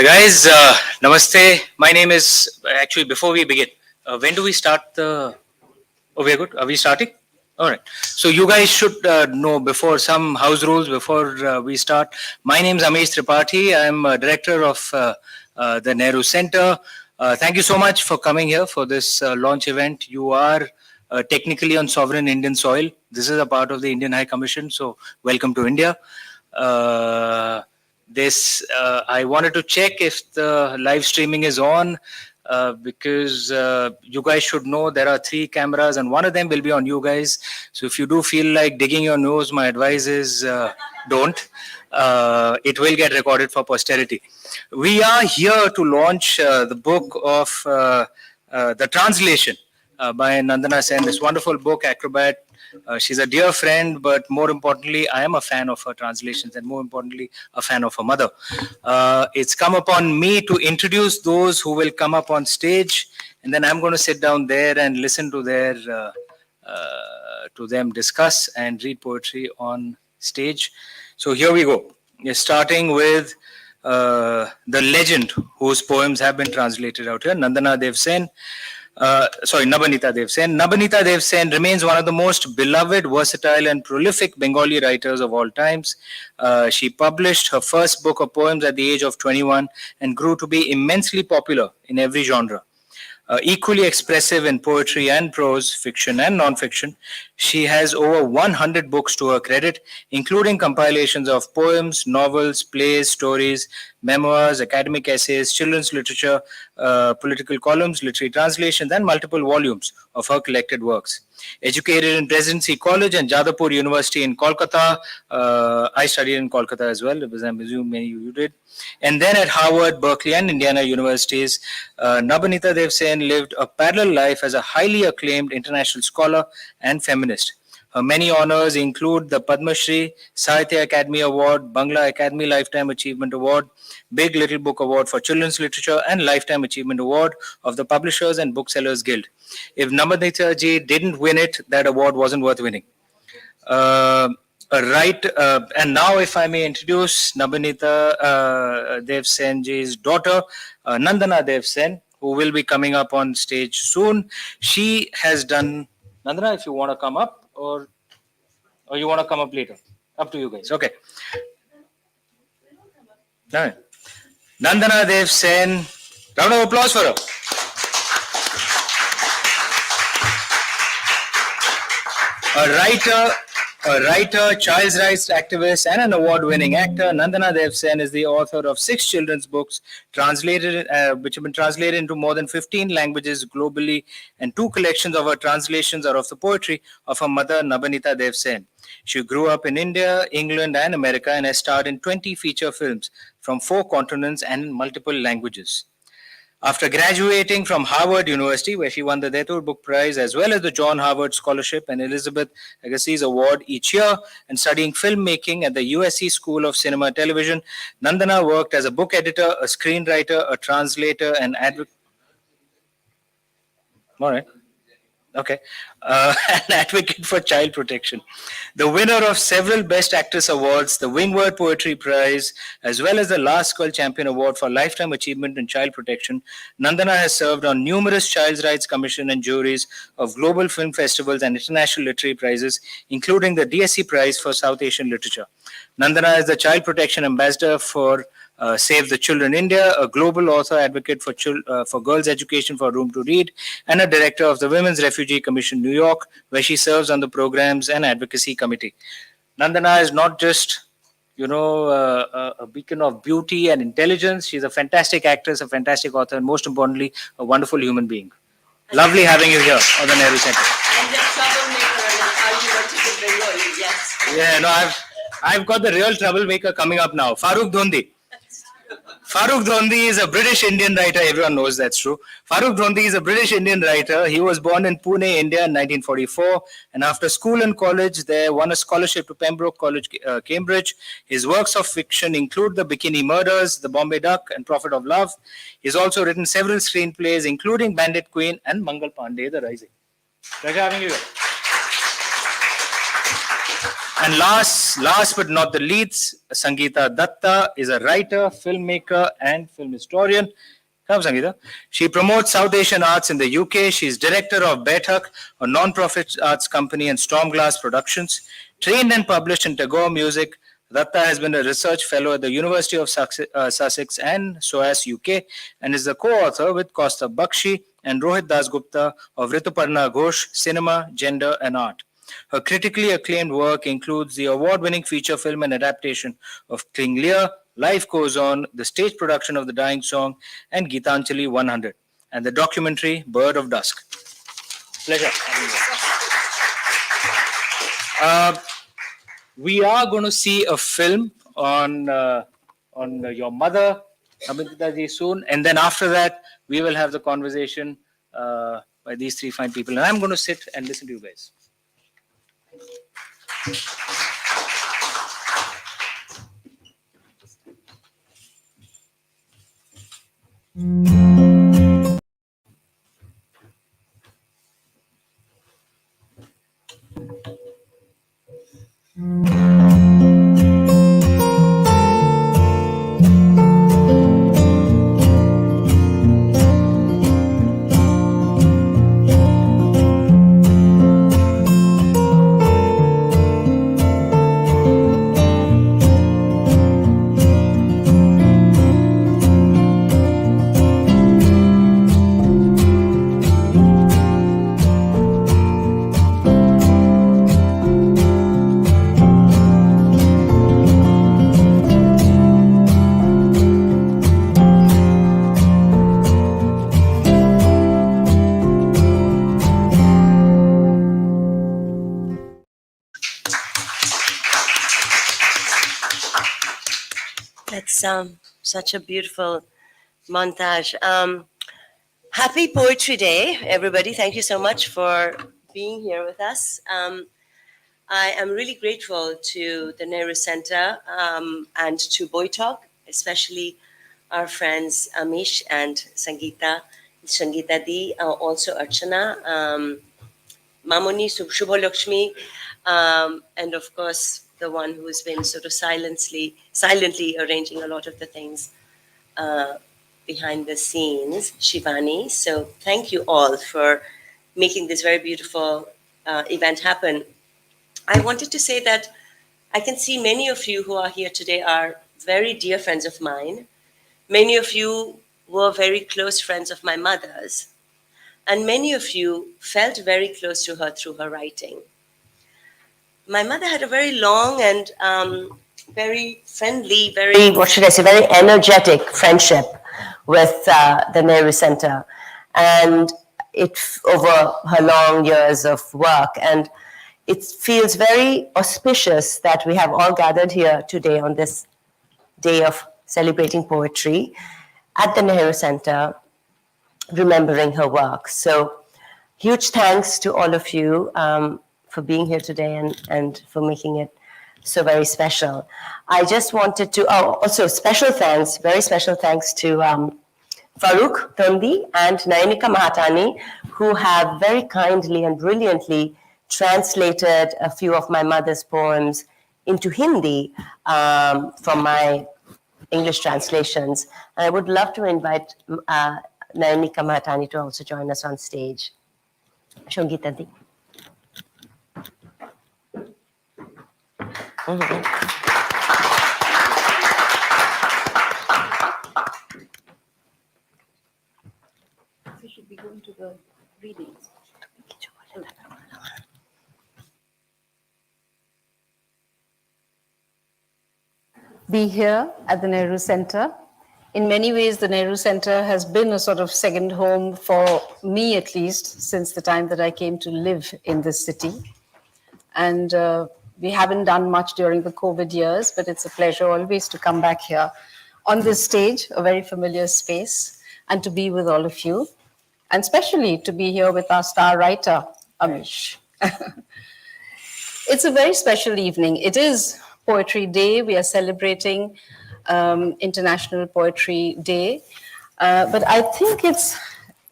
Guys, namaste. My name is actually before we begin. When do we start the? Oh, we're good. Are we starting? All right. So you guys should know before some house rules before we start. My name is Amish Tripathi. I'm director of the Nehru Center. Thank you so much for coming here for this launch event. You are technically on sovereign Indian soil. This is a part of the Indian High Commission. So welcome to India. I wanted to check if the live streaming is on because you guys should know there are 3 cameras and one of them will be on you guys. So if you do feel like digging your nose, my advice is don't. It will get recorded for posterity. We are here to launch the book of the translation by Nandana Sen, this wonderful book, Acrobat. She's a dear friend, but more importantly, I am a fan of her translations and more importantly, a fan of her mother. It's come upon me to introduce those who will come up on stage, and then I'm going to sit down there and listen to them discuss and read poetry on stage. So here we go. We're starting with the legend whose poems have been translated out here, Nandana Dev Sen. Nabanita Dev Sen. Nabanita Dev Sen remains one of the most beloved, versatile, and prolific Bengali writers of all times. She published her first book of poems at the age of 21 and grew to be immensely popular in every genre. Equally expressive in poetry and prose, fiction and non-fiction, she has over 100 books to her credit, including compilations of poems, novels, plays, stories, memoirs, academic essays, children's literature, political columns, literary translations, and multiple volumes of her collected works. Educated in Presidency College and Jadavpur University in Kolkata. I studied in Kolkata as well, because I presume many of you did. And then at Harvard, Berkeley, and Indiana universities, Nabanita Dev Sen lived a parallel life as a highly acclaimed international scholar and feminist. Her many honors include the Padma Shri, Sahitya Academy Award, Bangla Academy Lifetime Achievement Award, Big Little Book Award for Children's Literature, and Lifetime Achievement Award of the Publishers and Booksellers Guild. If Nabanita ji didn't win it, that award wasn't worth winning. And now if I may introduce Nabanita Dev Sen ji's daughter, Nandana Dev Sen, who will be coming up on stage soon. She has done, Nandana, if you want to come up, or you want to come up later? Up to you guys. Okay. No. Nandana Dev Sen. Round of applause for her. A writer, child's rights activist, and an award-winning actor, Nandana Dev Sen is the author of 6 children's books, which have been translated into more than 15 languages globally, and 2 collections of her translations are of the poetry of her mother, Nabanita Dev Sen. She grew up in India, England, and America, and has starred in 20 feature films from 4 continents and in multiple languages. After graduating from Harvard University, where she won the Detur Book Prize as well as the John Harvard Scholarship and Elizabeth Agassiz Award each year, and studying filmmaking at the USC School of Cinema and Television, Nandana worked as a book editor, a screenwriter, a translator, and advocate. All right. Okay. An advocate for child protection. The winner of several Best Actress Awards, the Wingward Poetry Prize, as well as the Last Girl Champion Award for Lifetime Achievement in Child Protection, Nandana has served on numerous Child Rights Commission and juries of global film festivals and international literary prizes, including the DSC Prize for South Asian Literature. Nandana is the Child Protection Ambassador for Save the Children India, a global author advocate for girls' education for Room to Read, and a director of the Women's Refugee Commission New York, where she serves on the Programs and Advocacy Committee. Nandana is not just, a beacon of beauty and intelligence. She's a fantastic actress, a fantastic author, and most importantly, a wonderful human being. Lovely having you here on the Nehru Center. And the troublemaker and an argumentative Bengali, yes. Yeah, no, I've got the real troublemaker coming up now. Farooq Dhondi. Farooq Dhondi is a British Indian writer. Everyone knows that's true. Farooq Dhondi is a British Indian writer. He was born in Pune, India in 1944. And after school and college, there won a scholarship to Pembroke College, Cambridge. His works of fiction include The Bikini Murders, The Bombay Duck, and Prophet of Love. He's also written several screenplays, including Bandit Queen and Mangal Pandey, The Rising. Pleasure having you here. And last but not the least, Sangeeta Datta is a writer, filmmaker, and film historian. Come, Sangeeta. She promotes South Asian arts in the UK. She is director of Bethak, a non-profit arts company, and Stormglass Productions. Trained and published in Tagore music, Datta has been a research fellow at the University of Sussex and SOAS UK, and is the co-author with Costa Bakshi and Rohit Dasgupta of Rituparna Ghosh, Cinema, Gender and Art. Her critically acclaimed work includes the award-winning feature film and adaptation of King Lear, Life Goes On, the stage production of The Dying Song, and Gitanjali 100, and the documentary Bird of Dusk. Pleasure. We are going to see a film on your mother, Amrita ji, soon, and then after that, we will have the conversation by these three fine people, and I'm going to sit and listen to you guys. That's such a beautiful montage. Happy Poetry Day, everybody. Thank you so much for being here with us. I am really grateful to the Nehru Center and to Boy Talk, especially our friends Amish and Sangeeta Di, also Archana, Mamoni, Shubho Lakshmi, and of course the one who's been sort of silently arranging a lot of the things behind the scenes, Shivani. So thank you all for making this very beautiful event happen. I wanted to say that I can see many of you who are here today are very dear friends of mine. Many of you were very close friends of my mother's. And many of you felt very close to her through her writing. My mother had a very long and very friendly, very energetic friendship with the Nehru Center, and it over her long years of work. And it feels very auspicious that we have all gathered here today on this day of celebrating poetry at the Nehru Center, remembering her work. So huge thanks to all of you for being here today and for making it so very special. I just wanted to, also special thanks, very special thanks to Farooq Tondi and Nayanika Mahatani, who have very kindly and brilliantly translated a few of my mother's poems into Hindi from my English translations. And I would love to invite Nayanika Mahatani to also join us on stage. Sangeeta Di. We should be going to the readings. Be here at the Nehru Center. In many ways, the Nehru Center has been a sort of second home for me, at least, since the time that I came to live in this city. And we haven't done much during the COVID years, but it's a pleasure always to come back here on this stage, a very familiar space, and to be with all of you, and especially to be here with our star writer, Amish. It's a very special evening. It is Poetry Day. We are celebrating International Poetry Day. But I think it's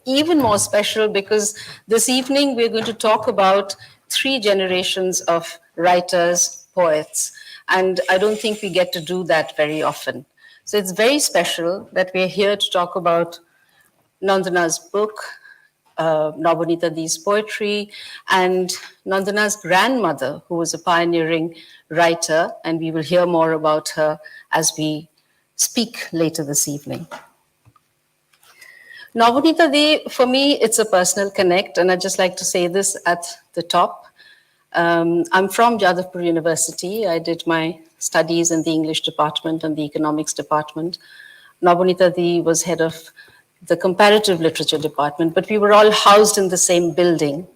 even more special because this evening we're going to talk about 3 generations of writers poets. And I don't think we get to do that very often. So it's very special that we're here to talk about Nandana's book, Nabonita Dee's poetry, and Nandana's grandmother, who was a pioneering writer, and we will hear more about her as we speak later this evening. Nabonita Dee, for me, it's a personal connect, and I'd just like to say this at the top. I'm from Jadavpur University. I did my studies in the English department and the economics department. Nabonita Dee was head of the comparative literature department, but we were all housed in the same building.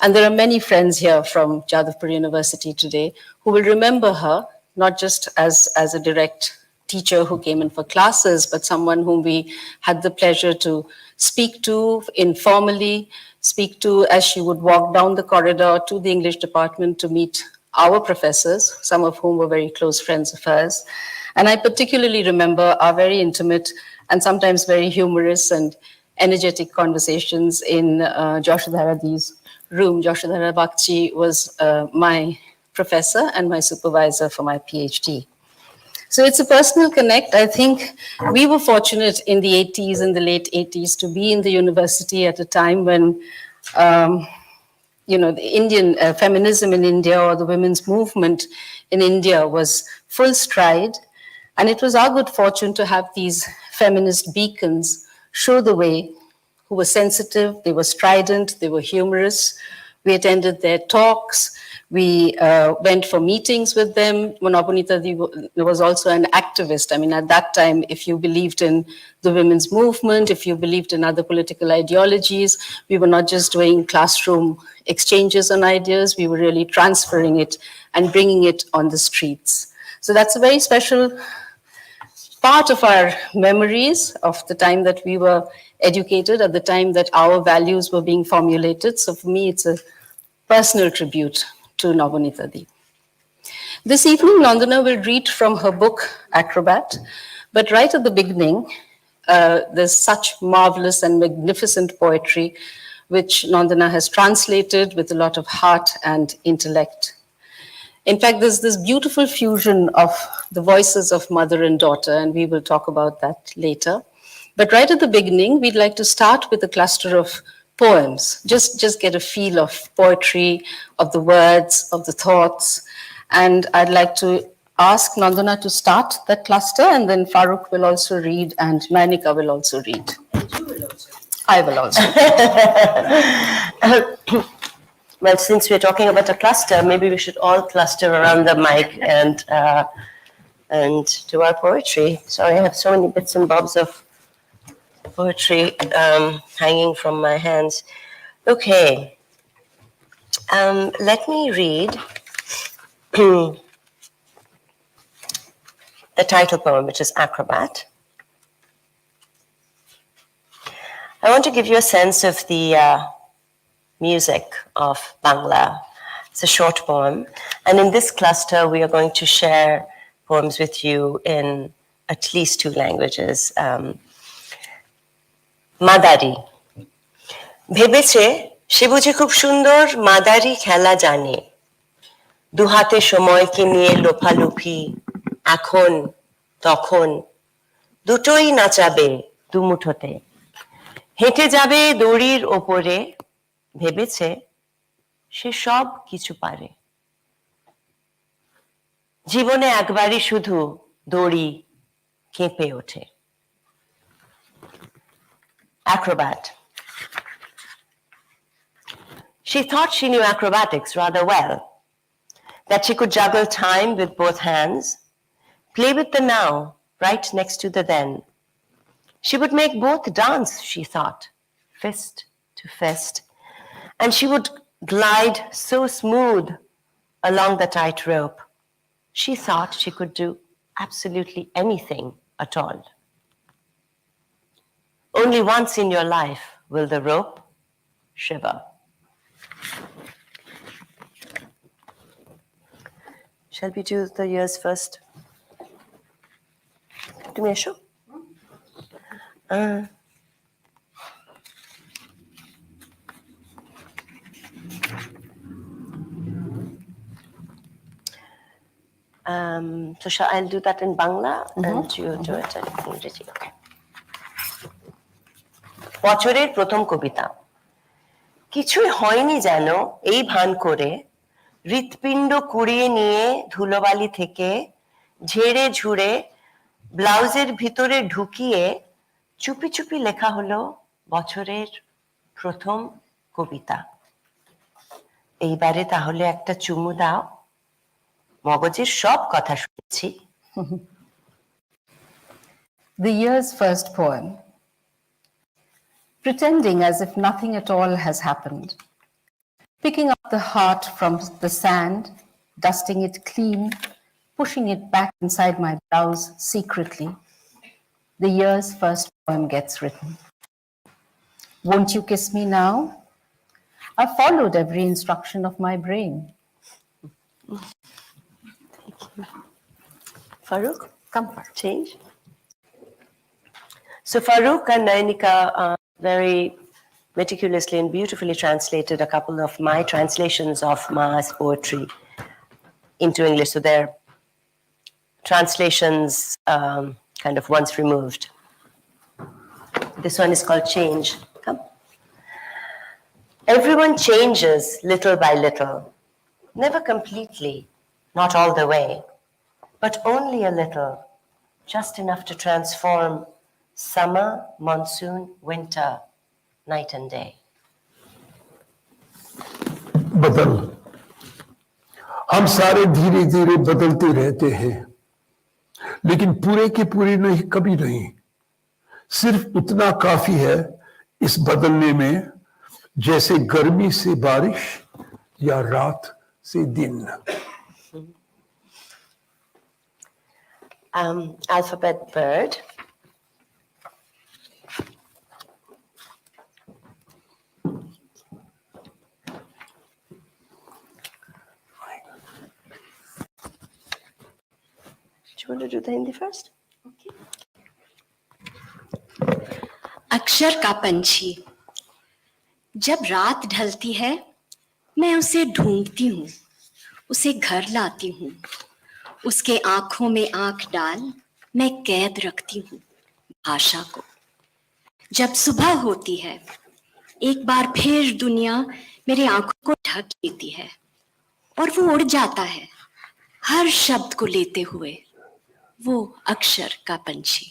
And there are many friends here from Jadavpur University today who will remember her, not just as a direct teacher who came in for classes, but someone whom we had the pleasure to speak to informally, speak to as she would walk down the corridor to the English department to meet our professors, some of whom were very close friends of hers. And I particularly remember our very intimate and sometimes very humorous and energetic conversations in Joshadhara Dee's room. Joshadhara Bakchi was my professor and my supervisor for my PhD. So it's a personal connect. I think we were fortunate in the 80s, in the late 80s, to be in the university at a time when, the Indian feminism in India or the women's movement in India was full stride. And it was our good fortune to have these feminist beacons show the way, who were sensitive, they were strident, they were humorous. We attended their talks. We went for meetings with them. Nabonita Dee was also an activist. I mean, at that time, if you believed in the women's movement, if you believed in other political ideologies, we were not just doing classroom exchanges on ideas, we were really transferring it and bringing it on the streets. So that's a very special part of our memories of the time that we were educated, at the time that our values were being formulated. So for me, it's a personal tribute to Nabonita Dee. This evening, Nandana will read from her book, Acrobat, but right at the beginning, there's such marvelous and magnificent poetry, which Nandana has translated with a lot of heart and intellect. In fact, there's this beautiful fusion of the voices of mother and daughter, and we will talk about that later. But right at the beginning, we'd like to start with a cluster of poems, just get a feel of poetry, of the words, of the thoughts. And I'd like to ask Nandana to start that cluster, and then Farooq will also read, and Mainika will also read. And you will also. I will also. Well, since we're talking about a cluster, maybe we should all cluster around the mic and do our poetry. Sorry, I have so many bits and bobs of poetry hanging from my hands. Okay, let me read the title poem, which is Acrobat. I want to give you a sense of the music of Bangla. It's a short poem, and in this cluster, we are going to share poems with you in at least two languages. মাদারি ভেবেছে সে বুঝি খুব সুন্দর মাদারি খেলা জানে দুহাতে সময়কে নিয়ে লোফালুফি এখন তখন দুটোই নাচাবে দুমুঠোতে হেঁটে যাবে দড়ির ওপরে ভেবেছে সে সব কিছু পারে জীবনে একবারই শুধু দড়ি কেঁপে ওঠে Acrobat. She thought she knew acrobatics rather well, that she could juggle time with both hands, play with the now right next to the then. She would make both dance, she thought, fist to fist, and she would glide so smooth along the tight rope. She thought she could do absolutely anything at all. Only once in your life will the rope shiver. Shall we do the ears first? তুমি এসো So I'll do that in Bangla and you do it in English. Okay. বছরের প্রথম কবিতা কিছুই হয়নি যেন এই ভান করে হৃৎপিণ্ড কুড়িয়ে নিয়ে ধুলোবালি থেকে ঝেড়ে ঝুড়ে ব্লাউজের ভিতরে ঢুকিয়ে চুপি চুপি লেখা হলো বছরের প্রথম কবিতা এইবারে তাহলে একটা চুমু দাও মগজের সব কথা শুনছি The year's first poem. Pretending as if nothing at all has happened. Picking up the heart from the sand, dusting it clean, pushing it back inside my blouse secretly. The year's first poem gets written. Won't you kiss me now? I followed every instruction of my brain. Farooq, come change. So Farooq and Nainika very meticulously and beautifully translated a couple of my translations of Ma's poetry into English. So they're translations kind of once removed. This one is called Change. Come. Everyone changes little by little, never completely, not all the way, but only a little, just enough to transform summer, monsoon, winter, night and day. बदल हम सारे धीरे धीरे बदलते रहते हैं लेकिन पूरे के पूरे नहीं कभी नहीं सिर्फ उतना काफी है इस बदलने में जैसे गर्मी से बारिश या रात से दिन Alphabet bird. Do you want to do the Hindi first? Okay. अक्षर का पंछी जब रात ढलती है मैं उसे ढूंढती हूँ उसे घर लाती हूँ उसके आंखों में आंख डाल मैं कैद रखती हूँ भाषा को जब सुबह होती है एक बार फिर दुनिया मेरी आंखों को ढक लेती है और वो उड़ जाता है हर शब्द को लेते हुए वो अक्षर का पंछी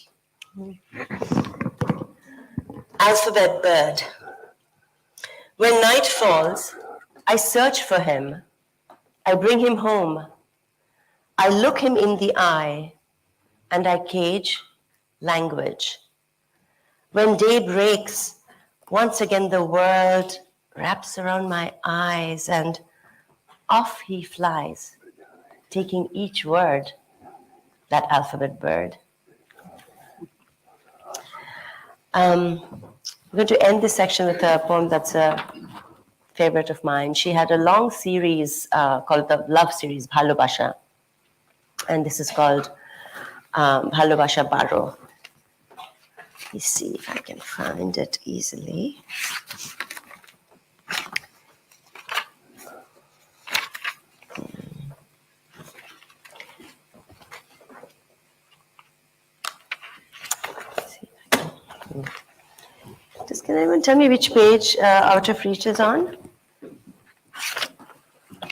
Alphabet bird. When night falls, I search for him. I bring him home. I look him in the eye and I cage language. When day breaks, once again the world wraps around my eyes and off he flies, taking each word, that alphabet bird. I'm going to end this section with a poem that's a favorite of mine. She had a long series called the Love Series, Bhalobasha. And this is called Bhalobasha Baro. Let me see if I can find it easily. Can anyone tell me which page Out of Reach is on?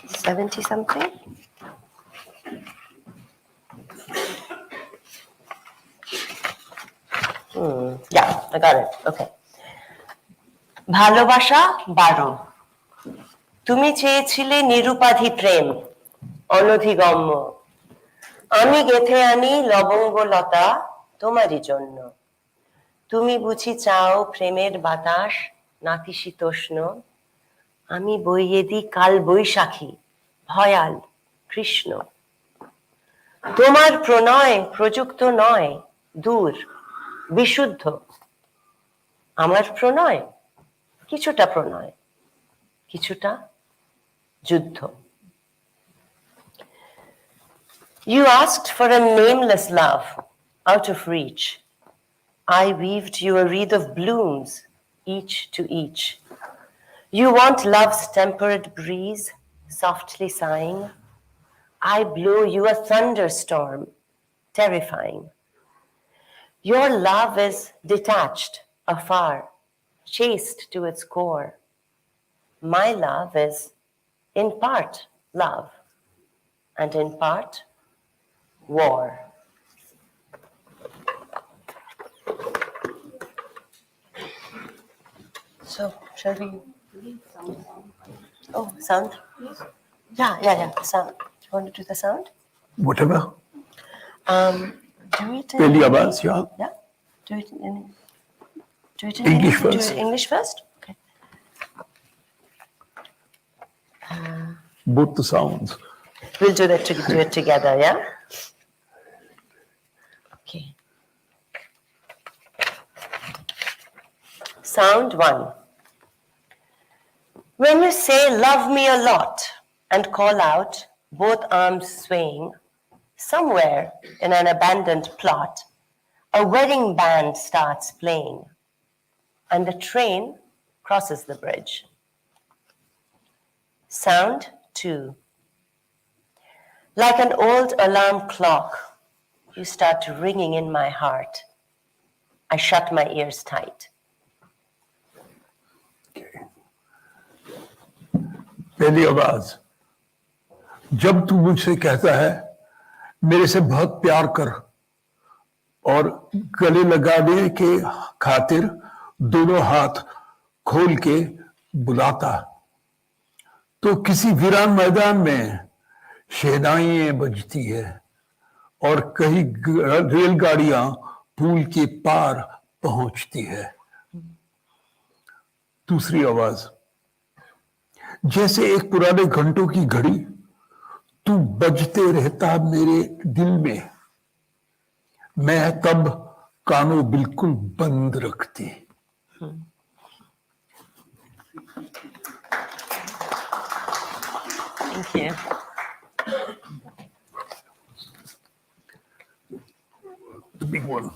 70 something? Yeah, I got it. Okay. ভালোবাসা 12 তুমি চেয়েছিলে নিরুপাধি প্রেম অনধিগম্য আমি গেথে আনি লবঙ্গলতা তোমারই জন্য তুমি বুঝি চাও প্রেমের বাতাস নাতিশীতোষ্ণ আমি বইয়ে দিই কাল বৈশাখী ভয়াল কৃষ্ণ তোমার প্রণয় প্রযুক্ত নয় দূর বিশুদ্ধ আমার প্রণয় কিছুটা যুদ্ধ You asked for a nameless love out of reach. I weaved you a wreath of blooms, each to each. You want love's temperate breeze, softly sighing. I blew you a thunderstorm, terrifying. Your love is detached, afar, chaste to its core. My love is in part love, and in part war. So, shall we? Oh, sound? Yeah, sound. Do you want to do the sound? Whatever. Do it in पहली आवाज या Yeah? Do it in English Hindi? first. Do it English first? Okay. both the sounds. We'll do it together, yeah? Okay. Sound one. When you say love me a lot and call out, both arms swaying, somewhere in an abandoned plot, a wedding band starts playing and the train crosses the bridge. Sound two. Like an old alarm clock, you start ringing in my heart. I shut my ears tight. पहली आवाज, जब तू मुझसे कहता है मेरे से बहुत प्यार कर और गले लगाने के खातिर दोनों हाथ खोल के बुलाता, तो किसी वीरान मैदान में शहनाइयां बजती है और कहीं रेलगाड़ियां पुल के पार पहुंचती है। दूसरी आवाज, जैसे एक पुराने घंटों की घड़ी तू बजते रहता मेरे दिल में, मैं तब कानों बिल्कुल बंद रखती। Thank you. The big one.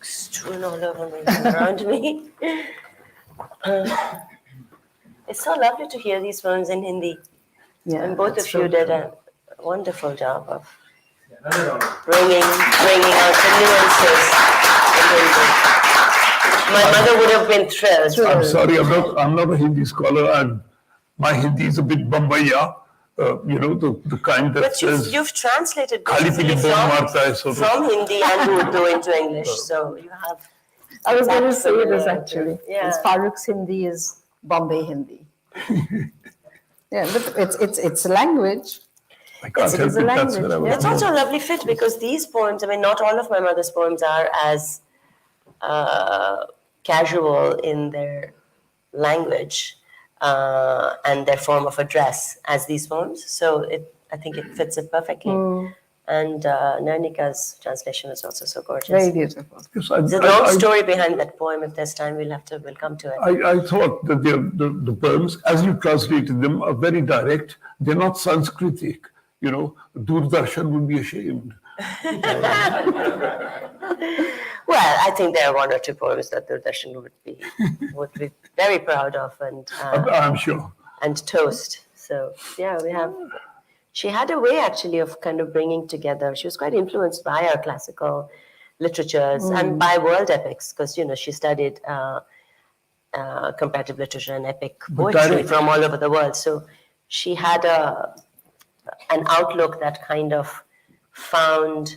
Strewn all over me, around me. It's so lovely to hear these poems in Hindi. Yeah, And both that's of you so did true. a wonderful job of bringing out the nuances in Hindi. My mother would have been thrilled. I'm sorry, I'm not a Hindi scholar. My Hindi is a bit Bombaya, the kind that But says you've translated Khali basically pili bomb marta hai, sort of. from Hindi and Urdu into English, so you have. I was going to say this Absolutely. actually. Yeah. It's Farooq's Hindi is Bombay Hindi. Yeah, but it's a language. I can't It help is a it. That's language, what I was yeah. It's also a lovely fit because these poems, I mean, not all of my mother's poems are as casual in their language and their form of address as these poems. So I think it fits it perfectly. And Nernika's translation is also so gorgeous. Very beautiful. Yes, There's a long story behind that poem. If there's time, we'll come to it. I thought that the poems, as you translated them, are very direct. They're not Sanskritic. Doordarshan would be ashamed. Well, I think there are one or two poems that Doordarshan would be very proud of I'm sure. and toast. So yeah, we have. She had a way actually of kind of bringing together. She was quite influenced by our classical literatures and by world epics because she studied comparative literature and epic poetry from all over the world. So she had an outlook that kind of found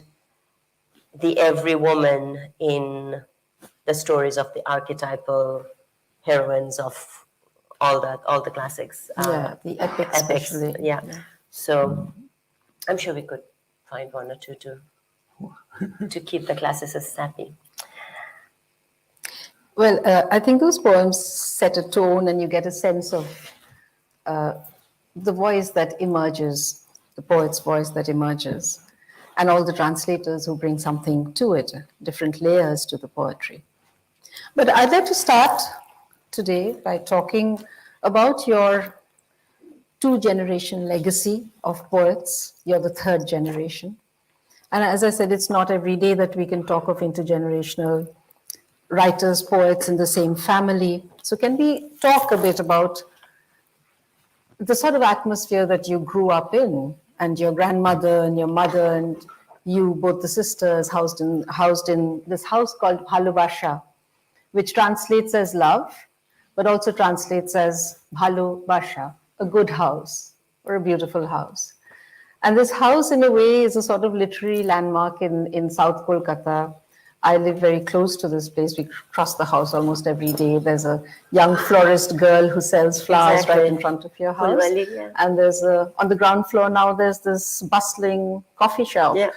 the every woman in the stories of the archetypal heroines of all the classics. Yeah, the epics especially. Yeah. So I'm sure we could find one or two to keep the classicists happy. Well, I think those poems set a tone and you get a sense of the voice that emerges, the poet's voice that emerges, and all the translators who bring something to it, different layers to the poetry. But I'd like to start today by talking about your two-generation legacy of poets. You're the third generation. And as I said, it's not every day that we can talk of intergenerational writers, poets in the same family. So can we talk a bit about the sort of atmosphere that you grew up in, and your grandmother and your mother and you, both the sisters, housed in this house called Bhalobasha, which translates as love, but also translates as Bhalobasha, a good house or a beautiful house. And this house, in a way, is a sort of literary landmark in South Kolkata. I live very close to this place. We cross the house almost every day. There's a young florist girl who sells flowers right in front of your house. Fulwali, yeah. And there's on the ground floor now, there's this bustling coffee shop, Yeah.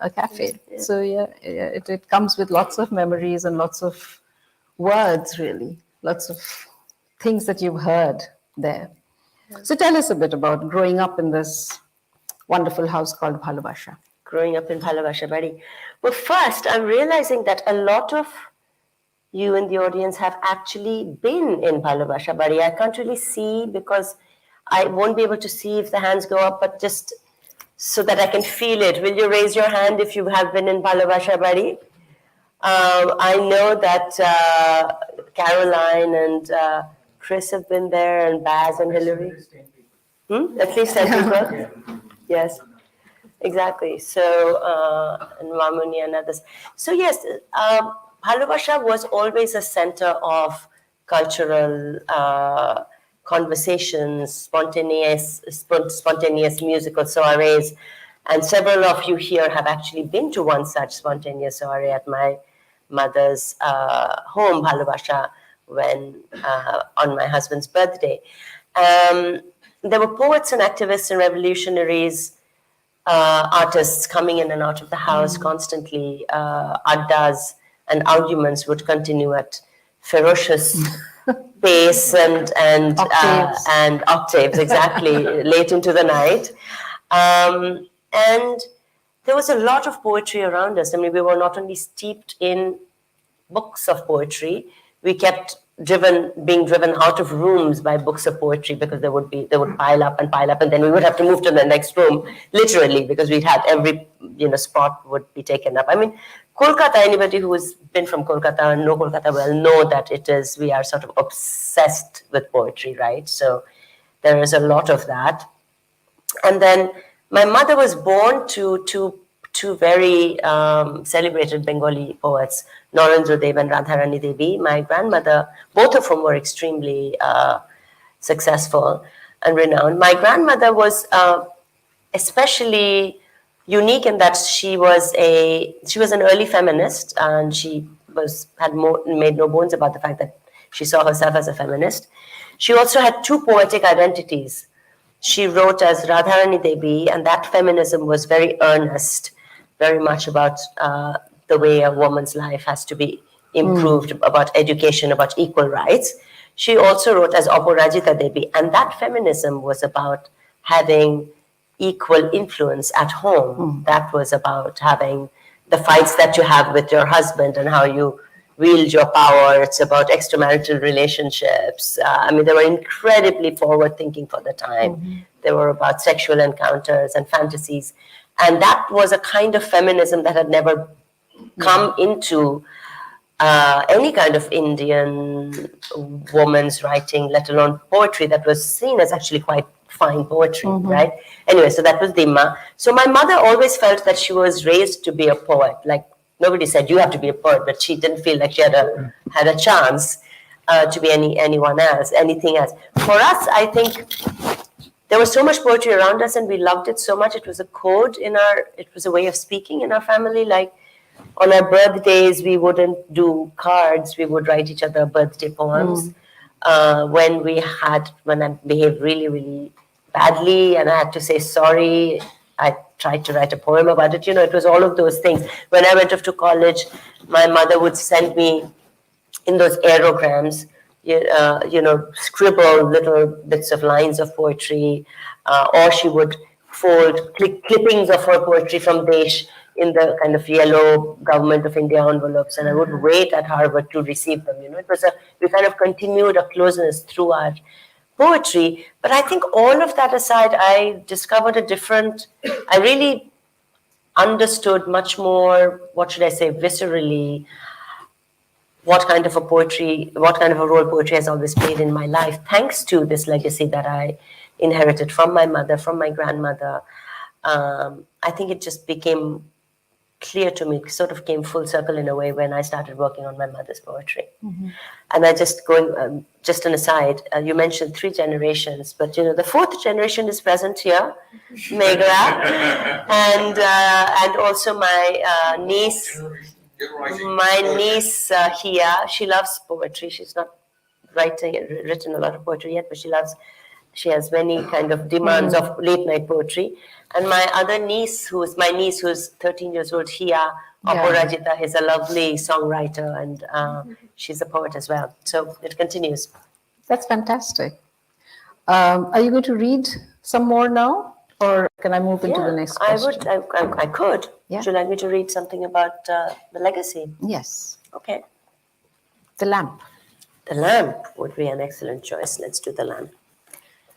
a cafe. So it comes with lots of memories and lots of words, really, lots of things that you've heard there. So tell us a bit about growing up in this wonderful house called Bhalobasha. Growing up in Bhalobasha Badi. Well, first, I'm realizing that a lot of you in the audience have actually been in Bhalobasha Badi. I can't really see because I won't be able to see if the hands go up, but just so that I can feel it. Will you raise your hand if you have been in Bhalobasha Badi? I know that Caroline and Chris have been there, and Baz and Hillary. At least 10 people. Yes, exactly. So, and Mamuni and others. So yes, Bhalobasha was always a center of cultural conversations, spontaneous musical soirees, and several of you here have actually been to one such spontaneous soiree at my mother's home, Bhalobasha, when on my husband's birthday. There were poets and activists and revolutionaries, artists coming in and out of the house constantly. Addas and arguments would continue at ferocious pace and octaves, exactly, late into the night. And there was a lot of poetry around us. I mean, we were not only steeped in books of poetry, we kept being driven out of rooms by books of poetry because they would pile up, and then we would have to move to the next room, literally, because we'd had every spot would be taken up. I mean, Kolkata, anybody who has been from Kolkata and know Kolkata well know that we are sort of obsessed with poetry, right? So there is a lot of that. And then my mother was born to two very celebrated Bengali poets, Narendra Dev and Radharani Devi. My grandmother, both of whom were extremely successful and renowned. My grandmother was especially unique in that she was an early feminist, and she made no bones about the fact that she saw herself as a feminist. She also had two poetic identities. She wrote as Radharani Devi, and that feminism was very earnest, very much about the way a woman's life has to be improved, about education, about equal rights. She also wrote as Aparajita Devi, and that feminism was about having equal influence at home. That was about having the fights that you have with your husband and how you wield your power. It's about extramarital relationships. I mean, they were incredibly forward-thinking for the time. They were about sexual encounters and fantasies. And that was a kind of feminism that had never come into any kind of Indian woman's writing, let alone poetry, that was seen as actually quite fine poetry, right? Anyway, so that was Dimma. So my mother always felt that she was raised to be a poet. Like, nobody said you have to be a poet, but she didn't feel like she had a chance to be anything else. For us, I think there was so much poetry around us, and we loved it so much. It was a code it was a way of speaking in our family. Like, on our birthdays, we wouldn't do cards. We would write each other birthday poems. When I behaved really, really badly and I had to say sorry, I tried to write a poem about it. It was all of those things. When I went off to college, my mother would send me in those aerograms, scribble little bits of lines of poetry, or she would fold clippings of her poetry from Desh in the kind of yellow Government of India envelopes, and I would wait at Harvard to receive them. We kind of continued a closeness through our poetry. But I think all of that aside, I discovered I really understood much more, what should I say, viscerally, what kind of a role poetry has always played in my life, thanks to this legacy that I inherited from my mother, from my grandmother. I think it just became clear to me, sort of came full circle in a way when I started working on my mother's poetry. And just an aside, you mentioned 3 generations, but the 4th generation is present here, Meghra, and also my niece. My niece Hia, she loves poetry. She's not written a lot of poetry yet, but she has many kind of demands of late night poetry. And my other niece, who's 13 years old, Hia Aparajita, is a lovely songwriter, and she's a poet as well. So it continues. That's fantastic. Are you going to read some more now, or can I move into the next question? I could. Yeah. Would you like me to read something about the legacy? Yes. Okay. The lamp. The lamp would be an excellent choice. Let's do the lamp.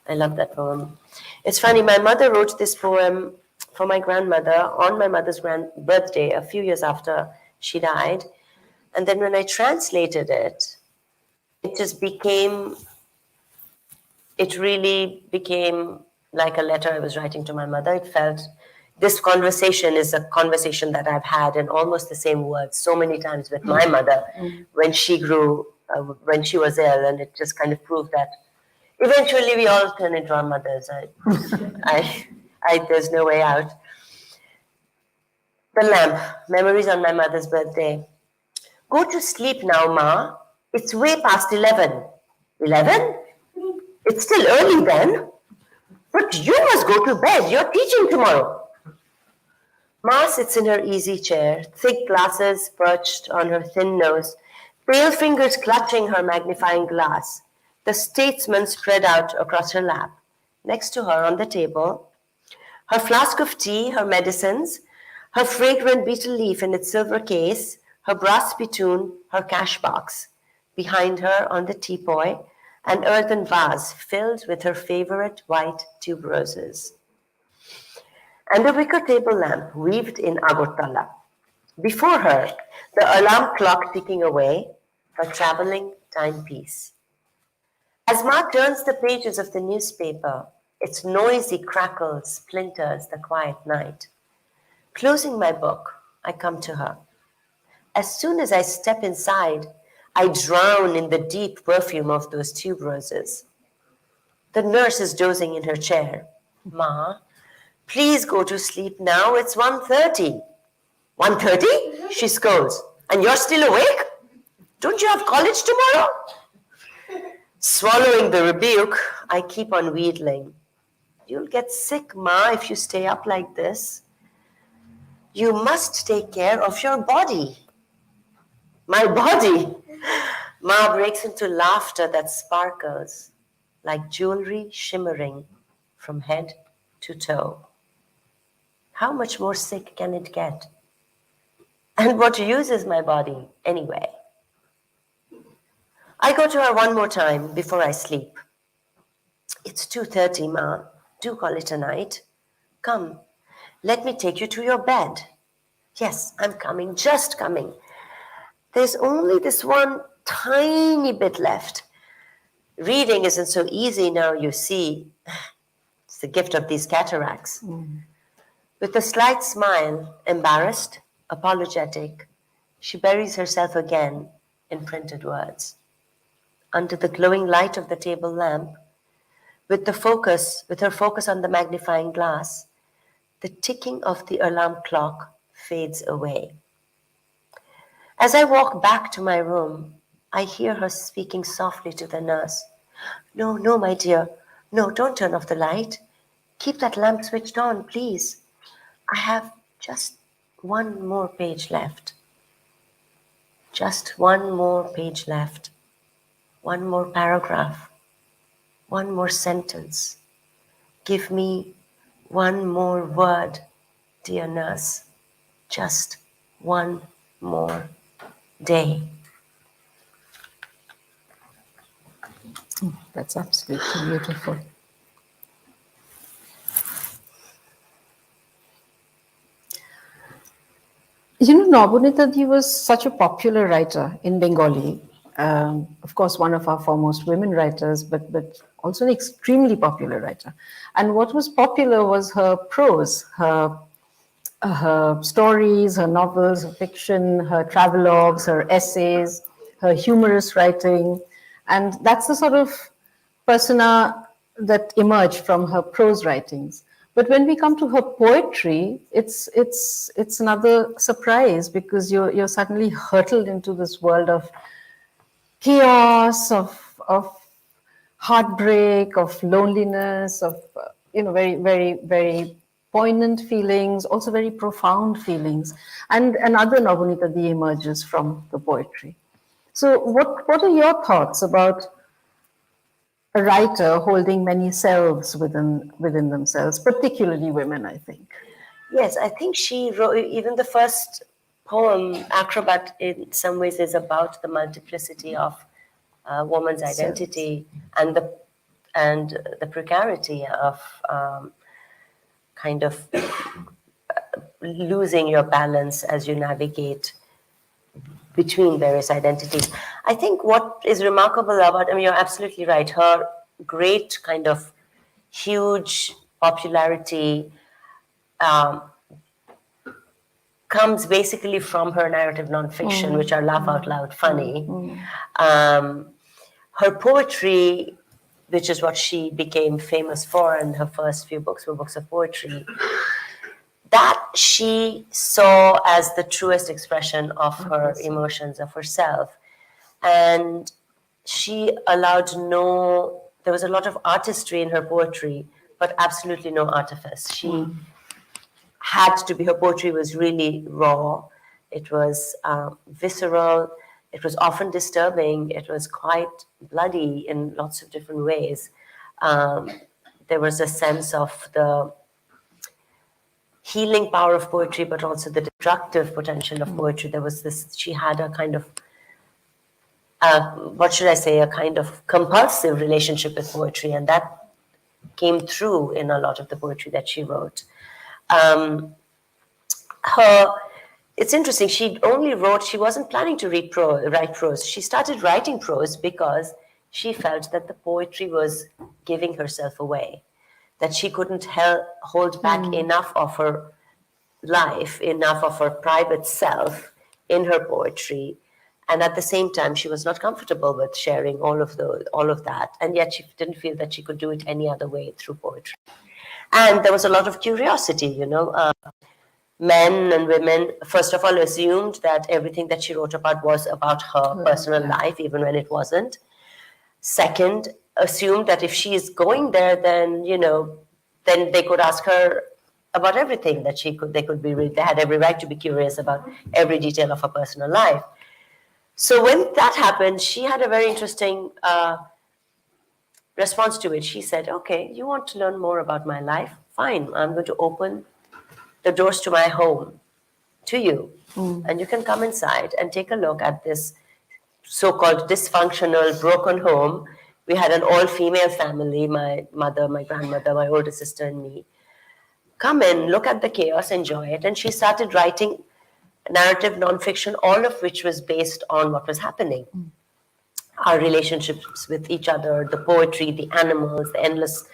I love that poem. It's funny, my mother wrote this poem for my grandmother on my mother's birthday a few years after she died. And then when I translated it, it really became like a letter I was writing to my mother. It felt, this conversation is a conversation that I've had in almost the same words so many times with my mother when she when she was ill, and it just kind of proved that eventually we all turn into our mothers. There's no way out. The lamp, memories on my mother's birthday. Go to sleep now, Ma. It's way past 11. 11? It's still early then. But you must go to bed. You're teaching tomorrow. Ma sits in her easy chair, thick glasses perched on her thin nose, pale fingers clutching her magnifying glass, the statesman spread out across her lap. Next to her on the table, her flask of tea, her medicines, her fragrant betel leaf in its silver case, her brass spittoon, her cash box. Behind her on the teapoy, an earthen vase filled with her favorite white tuberoses. And a wicker table lamp weaved in Agortala. Before her, the alarm clock ticking away, her traveling timepiece. As Ma turns the pages of the newspaper, its noisy crackle splinters the quiet night. Closing my book, I come to her. As soon as I step inside, I drown in the deep perfume of those tuberoses. The nurse is dozing in her chair. Ma, please go to sleep now. It's 1:30. 1:30? She scolds. And you're still awake? Don't you have college tomorrow? Swallowing the rebuke, I keep on wheedling. You'll get sick, Ma, if you stay up like this. You must take care of your body. My body? Ma breaks into laughter that sparkles like jewelry shimmering from head to toe. How much more sick can it get? And what use is my body anyway? I go to her one more time before I sleep. It's 2:30, Ma. Do call it a night. Come, let me take you to your bed. Yes, I'm coming, just coming. There's only this one tiny bit left. Reading isn't so easy now, you see. It's the gift of these cataracts. With a slight smile, embarrassed, apologetic, she buries herself again in printed words. Under the glowing light of the table lamp, with her focus on the magnifying glass, the ticking of the alarm clock fades away. As I walk back to my room, I hear her speaking softly to the nurse. No, no, my dear. No, don't turn off the light. Keep that lamp switched on, please. I have just one more page left. Just one more page left. One more paragraph. One more sentence. Give me one more word, dear nurse. Just one more day. That's absolutely beautiful. You know, Nobunitadi was such a popular writer in Bengali. Of course, one of our foremost women writers, but also an extremely popular writer. And what was popular was her prose, her stories, her novels, her fiction, her travelogues, her essays, her humorous writing. And that's the sort of persona that emerged from her prose writings. But when we come to her poetry, it's another surprise because you're suddenly hurtled into this world of chaos, of heartbreak, of loneliness, of very, very, very poignant feelings, also very profound feelings, and another Navunitadi emerges from the poetry. So, what are your thoughts about a writer holding many selves within themselves, particularly women? I think. Yes, I think she wrote, even the first poem, Acrobat, in some ways is about the multiplicity of woman's identity and the precarity of kind of losing your balance as you navigate between various identities. I think what is remarkable about, I mean, you're absolutely right, her great kind of huge popularity comes basically from her narrative nonfiction, which are laugh out loud funny. Her poetry, which is what she became famous for, and her first few books were books of poetry, that she saw as the truest expression of her emotions, of herself. And she allowed there was a lot of artistry in her poetry, but absolutely no artifice. She had to be, her poetry was really raw. It was visceral. It was often disturbing. It was quite bloody in lots of different ways. There was a sense of the healing power of poetry, but also the destructive potential of poetry. There was this, she had a kind of, what should I say, a kind of compulsive relationship with poetry, and that came through in a lot of the poetry that she wrote. It's interesting, she wasn't planning to write prose. She started writing prose because she felt that the poetry was giving herself away, that she couldn't hold back enough of her life, enough of her private self in her poetry. And at the same time, she was not comfortable with sharing all of that. And yet she didn't feel that she could do it any other way through poetry. And there was a lot of curiosity, men and women, first of all, assumed that everything that she wrote about was about her personal life, even when it wasn't. Second, assumed that if she is going there, then, then they could ask her about everything that they had every right to be curious about every detail of her personal life. So when that happened, she had a very interesting response to it. She said, okay, you want to learn more about my life? Fine, I'm going to open the doors to my home to you. And you can come inside and take a look at this so-called dysfunctional, broken home. We had an all-female family, my mother, my grandmother, my older sister, and me. Come in, look at the chaos, enjoy it. And she started writing narrative nonfiction, all of which was based on what was happening. Our relationships with each other, the poetry, the animals, the endless,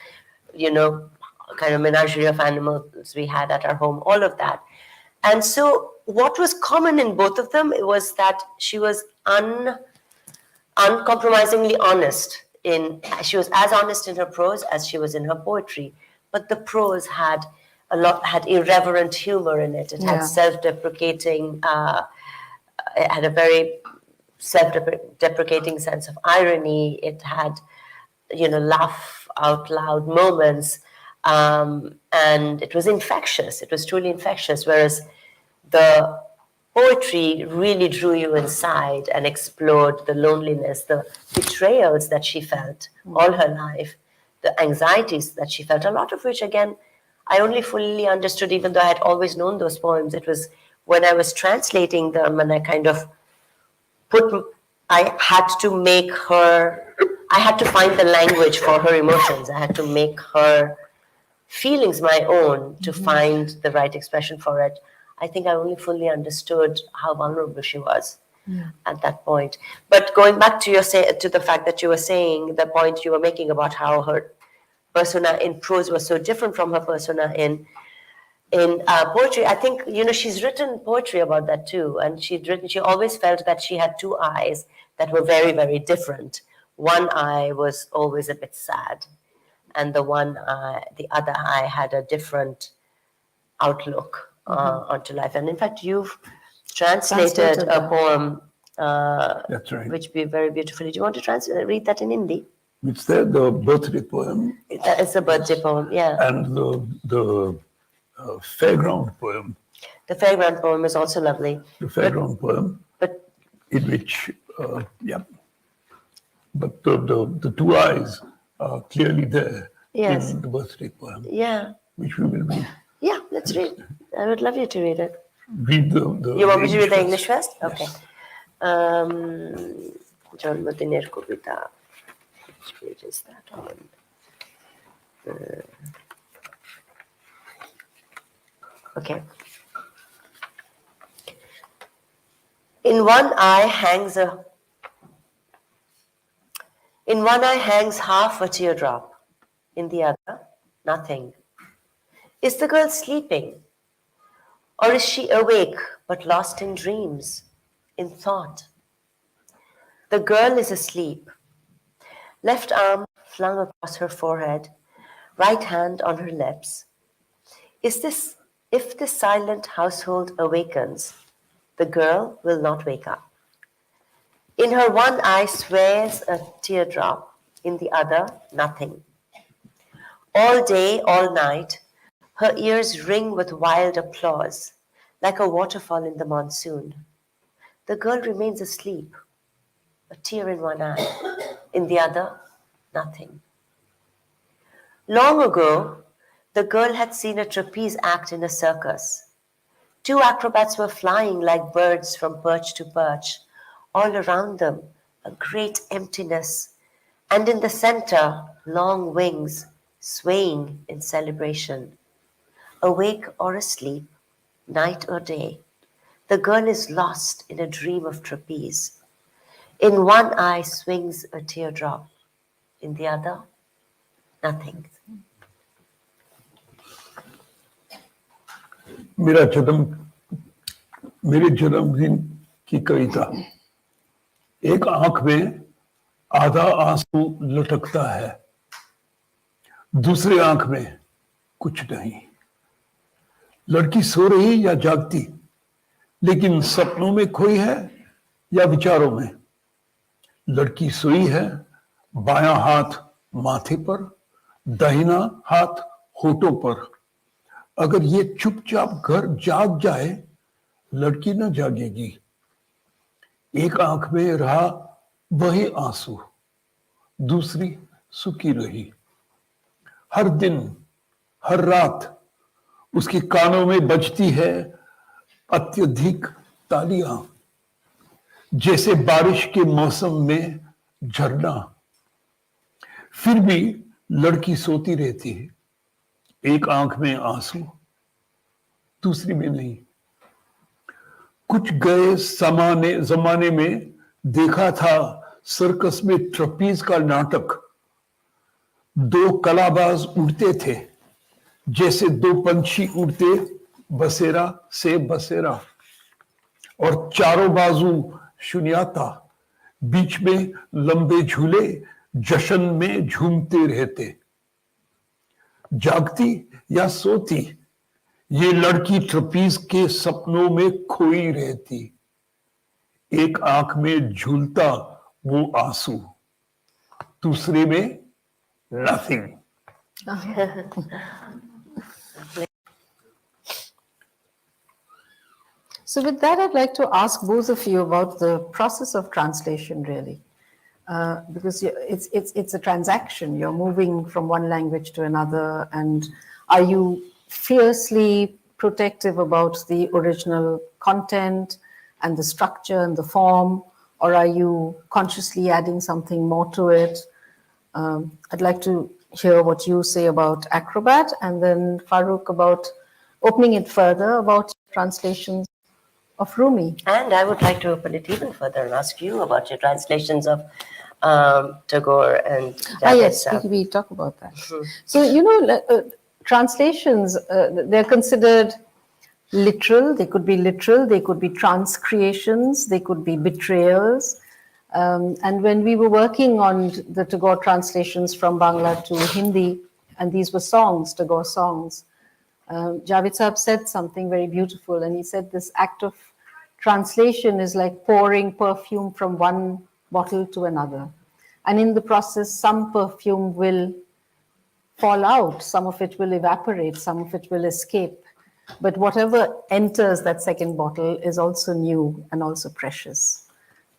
kind of menagerie of animals we had at our home, all of that. And so what was common in both of them was that she was uncompromisingly honest. She was as honest in her prose as she was in her poetry. But the prose had irreverent humor in it. It had self-deprecating, it had a very self-deprecating sense of irony. It had, laugh out loud moments. And it was infectious. It was truly infectious. Whereas the poetry really drew you inside and explored the loneliness, the betrayals that she felt all her life, the anxieties that she felt, a lot of which, again, I only fully understood, even though I had always known those poems. It was when I was translating them and I kind of I had to find the language for her emotions. I had to make her feelings my own to find the right expression for it. I think I only fully understood how vulnerable she was at that point. But going back to to the fact that you were saying, the point you were making about how her persona in prose was so different from her persona in poetry, I think, she's written poetry about that too. And she always felt that she had two eyes that were very, very different. One eye was always a bit sad, and the other eye had a different outlook onto life. And in fact, you've translated a poem, That's right. which be very beautifully. Do you want to read that in Hindi? It's the birthday poem. That is a birthday poem, yeah. And the fairground poem. The fairground poem is also lovely. The fairground poem, But in which, but the two eyes are clearly there Yes. in the birthday poem, yeah, which we will read. yeah, let's read. I would love you to read it. Read the You want me to read the English English first? Yes. Okay. জন্মদিনের কবিতা. Which page is that on? Okay. In one eye hangs half a teardrop. In the other, nothing. Is the girl sleeping? Or is she awake but lost in dreams, in thought? The girl is asleep. Left arm flung across her forehead, right hand on her lips. If this silent household awakens, the girl will not wake up. In her one eye swears a teardrop, in the other, nothing. All day, all night, her ears ring with wild applause, like a waterfall in the monsoon. The girl remains asleep, a tear in one eye, in the other, nothing. Long ago, the girl had seen a trapeze act in a circus. Two acrobats were flying like birds from perch to perch. All around them, a great emptiness, and in the center, long wings swaying in celebration. Awake or asleep, night or day, the girl is lost in a dream of trapeze. In one eye swings a teardrop, in the other, nothing. मेरे जन्मदिन की कविता। एक आंख में आधा आंसू लटकता है, दूसरे आंख में कुछ नहीं। लड़की सो रही या जागती, लेकिन सपनों में खोई है या विचारों में। लड़की सोई है, बायां हाथ माथे पर, दाहिना हाथ होठों पर। अगर ये चुपचाप घर जाग जाए, लड़की न जागेगी। एक आंख में रहा वही आंसू, दूसरी सूखी रही। हर दिन, हर रात उसके कानों में बजती है अत्यधिक तालियां, जैसे बारिश के मौसम में झरना। फिर भी लड़की सोती रहती है, एक आंख में आंसू, दूसरी में नहीं। कुछ गए जमाने में देखा था सर्कस में ट्रपीज का नाटक। दो कलाबाज उड़ते थे, जैसे दो पंछी उड़ते बसेरा से बसेरा, और चारों बाजू शून्यता, बीच में लंबे झूले जश्न में झूमते रहते। जागती या सोती, ये लड़की ट्रपीज के सपनों में खोई रहती। एक आंख में झूलता वो आंसू, दूसरे में nothing. So with that, I'd like to ask both of you about the process of translation, really. Because it's a transaction. You're moving from one language to another. And are you fiercely protective about the original content and the structure and the form? Or are you consciously adding something more to it? I'd like to hear what you say about Acrobat, and then Farooq about opening it further about translations of Rumi. And I would like to open it even further and ask you about your translations of Tagore and Yes, Javed. we talk about that. So, translations, they're considered literal, they could be transcreations, they could be betrayals. And when we were working on the Tagore translations from Bangla to Hindi, and these were songs, Tagore songs, Javed Sahab said something very beautiful, and he said this act of translation is like pouring perfume from one bottle to another. And in the process, some perfume will fall out, some of it will evaporate, some of it will escape. But whatever enters that second bottle is also new and also precious.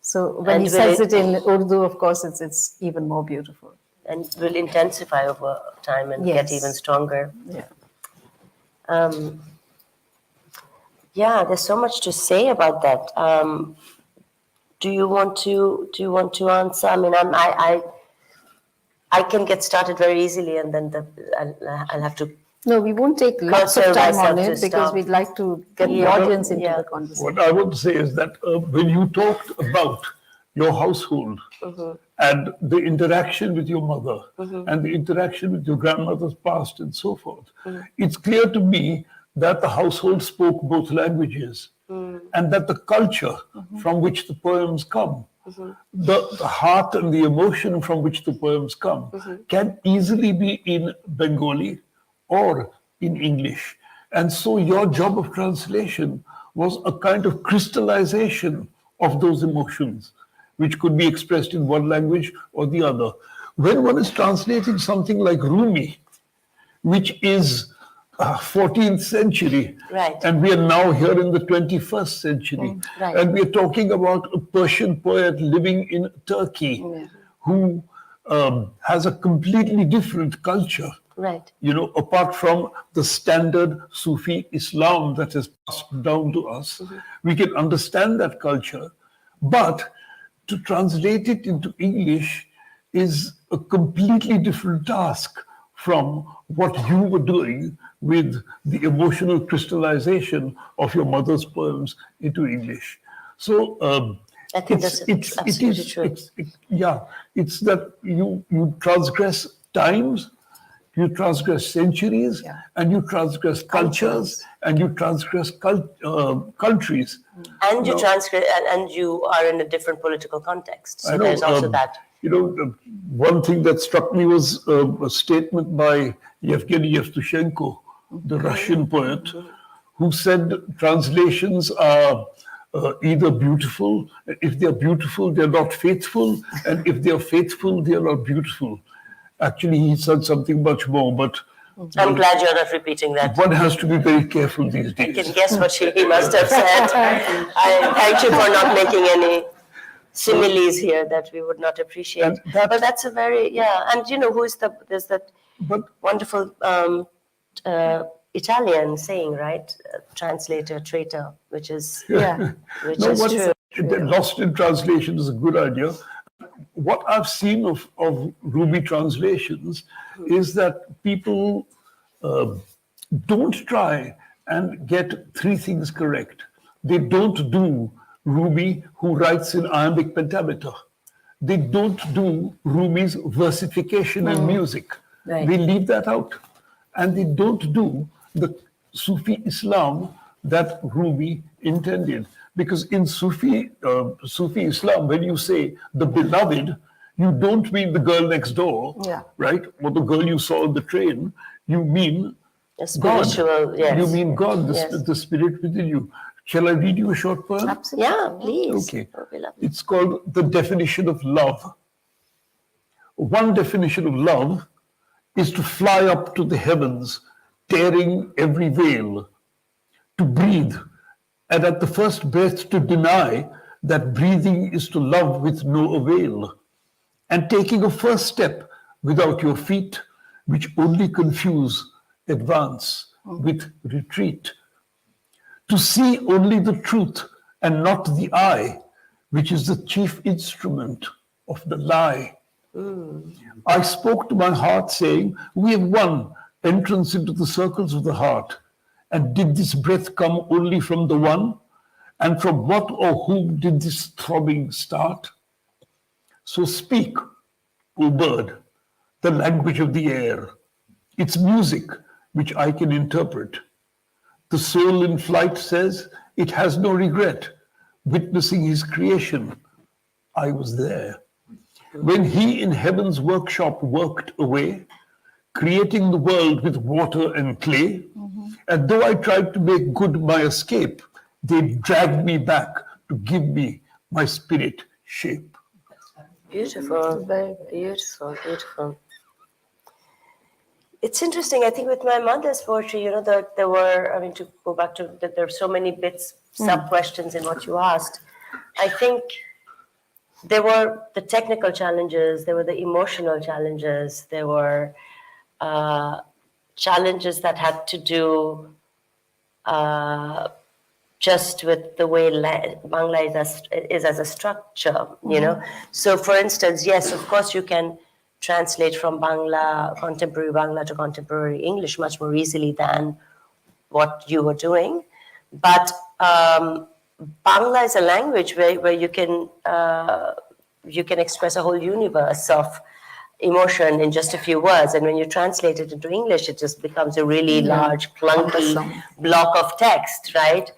So when And he will says it- it in Urdu, of course, it's even more beautiful. And will intensify over time and get Yes. even stronger. Yeah. Yeah, there's so much to say about that. Do you want to answer? I mean, I can get started very easily, and then I'll have to. No, we won't take lots of Curtail time on myself it to because stop. we'd like to get the Yeah. audience into Yeah. the conversation. What I would say is that when you talked about your household and the interaction with your mother and the interaction with your grandmother's past and so forth, it's clear to me that the household spoke both languages and that the culture from which the poems come, the heart and the emotion from which the poems come, can easily be in Bengali or in English. And so your job of translation was a kind of crystallization of those emotions, which could be expressed in one language or the other. When one is translating something like Rumi, which is 14th century, Right. and we are now here in the 21st century, right. and we are talking about a Persian poet living in Turkey who has a completely different culture. Right. Apart from the standard Sufi Islam that has passed down to us, we can understand that culture, but to translate it into English is a completely different task from what you were doing with the emotional crystallization of your mother's poems into English. So I think that's absolutely true. it's that you transgress times, you transgress centuries, and you transgress cultures, and you transgress countries. And you and you are in a different political context. So I know, there's also that. One thing that struck me was a statement by Yevgeny Yevtushenko, the Russian poet, who said translations are either beautiful, if they're beautiful, they're not faithful, and if they're faithful, they're not beautiful. Actually, he said something much more, but I'm glad you're not repeating that. one has to be very careful these I can days. guess what he must have said. I thank you for not making any similes here that we would not appreciate. And that- But that's a very, and there's that But wonderful Italian saying, right? Translator, traitor, which is Yeah. which no, is what true. lost in translation is a good idea. What I've seen of Ruby translations is that people don't try and get three things correct. They don't do Ruby who writes in iambic pentameter. They don't do Rumi's versification and music. Right. They leave that out. And they don't do the Sufi Islam that Rumi intended. Because in Sufi Islam, when you say the beloved, you don't mean the girl next door, right? Or the girl you saw on the train. You mean A spiritual, God. yes. You mean God, Yes. the spirit within you. Shall I read you a short poem? Absolutely. Yeah, please. Okay. That would be lovely. It's called The Definition of Love. One definition of love is to fly up to the heavens, tearing every veil, to breathe, and at the first breath to deny that breathing is to love with no avail, and taking a first step without your feet, which only confuse advance with retreat. To see only the truth and not the eye, which is the chief instrument of the lie. I spoke to my heart saying, we have won entrance into the circles of the heart. And did this breath come only from the one? And from what or whom did this throbbing start? So speak, O bird, the language of the air, its music, which I can interpret. The soul in flight says it has no regret. Witnessing his creation, I was there. When he in heaven's workshop worked away, creating the world with water and clay, and though I tried to make good my escape, they dragged me back to give me my spirit shape. Beautiful, beautiful, beautiful. It's interesting. I think with my mother's poetry, there were, I mean, to go back to that, there are so many bits, sub questions in what you asked. I think there were the technical challenges, there were the emotional challenges, there were challenges that had to do just with the way Bangla is as a structure, So, for instance, yes, of course, you can translate from contemporary Bangla to contemporary English much more easily than what you were doing. But Bangla is a language where you can express a whole universe of emotion in just a few words, and when you translate it into English, it just becomes a really large, clunky block of text, right?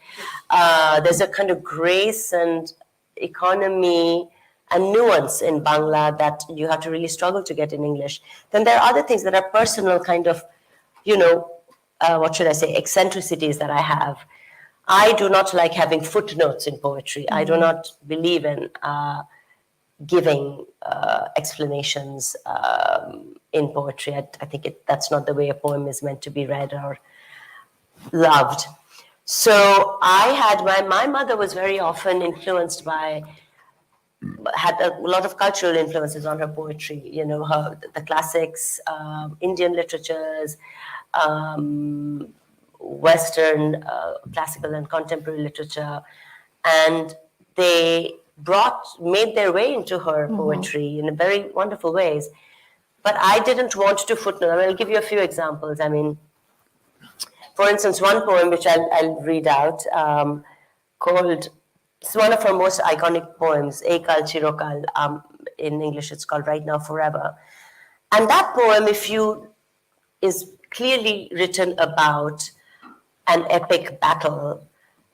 There's a kind of grace and economy and nuance in Bangla that you have to really struggle to get in English. Then there are other things that are personal, kind of, what should I say, eccentricities that I have. I do not like having footnotes in poetry. I do not believe in giving explanations in poetry. I think that's not the way a poem is meant to be read or loved. So my mother was very often influenced had a lot of cultural influences on her poetry, the classics, Indian literatures, Western classical and contemporary literature, and they made their way into her poetry in very wonderful ways. But I didn't want to footnote. I'll give you a few examples. I mean, for instance, one poem which I'll read out, called, it's one of her most iconic poems, Ekal Chirokal. In English, it's called Right Now Forever. And that poem, is clearly written about an epic battle.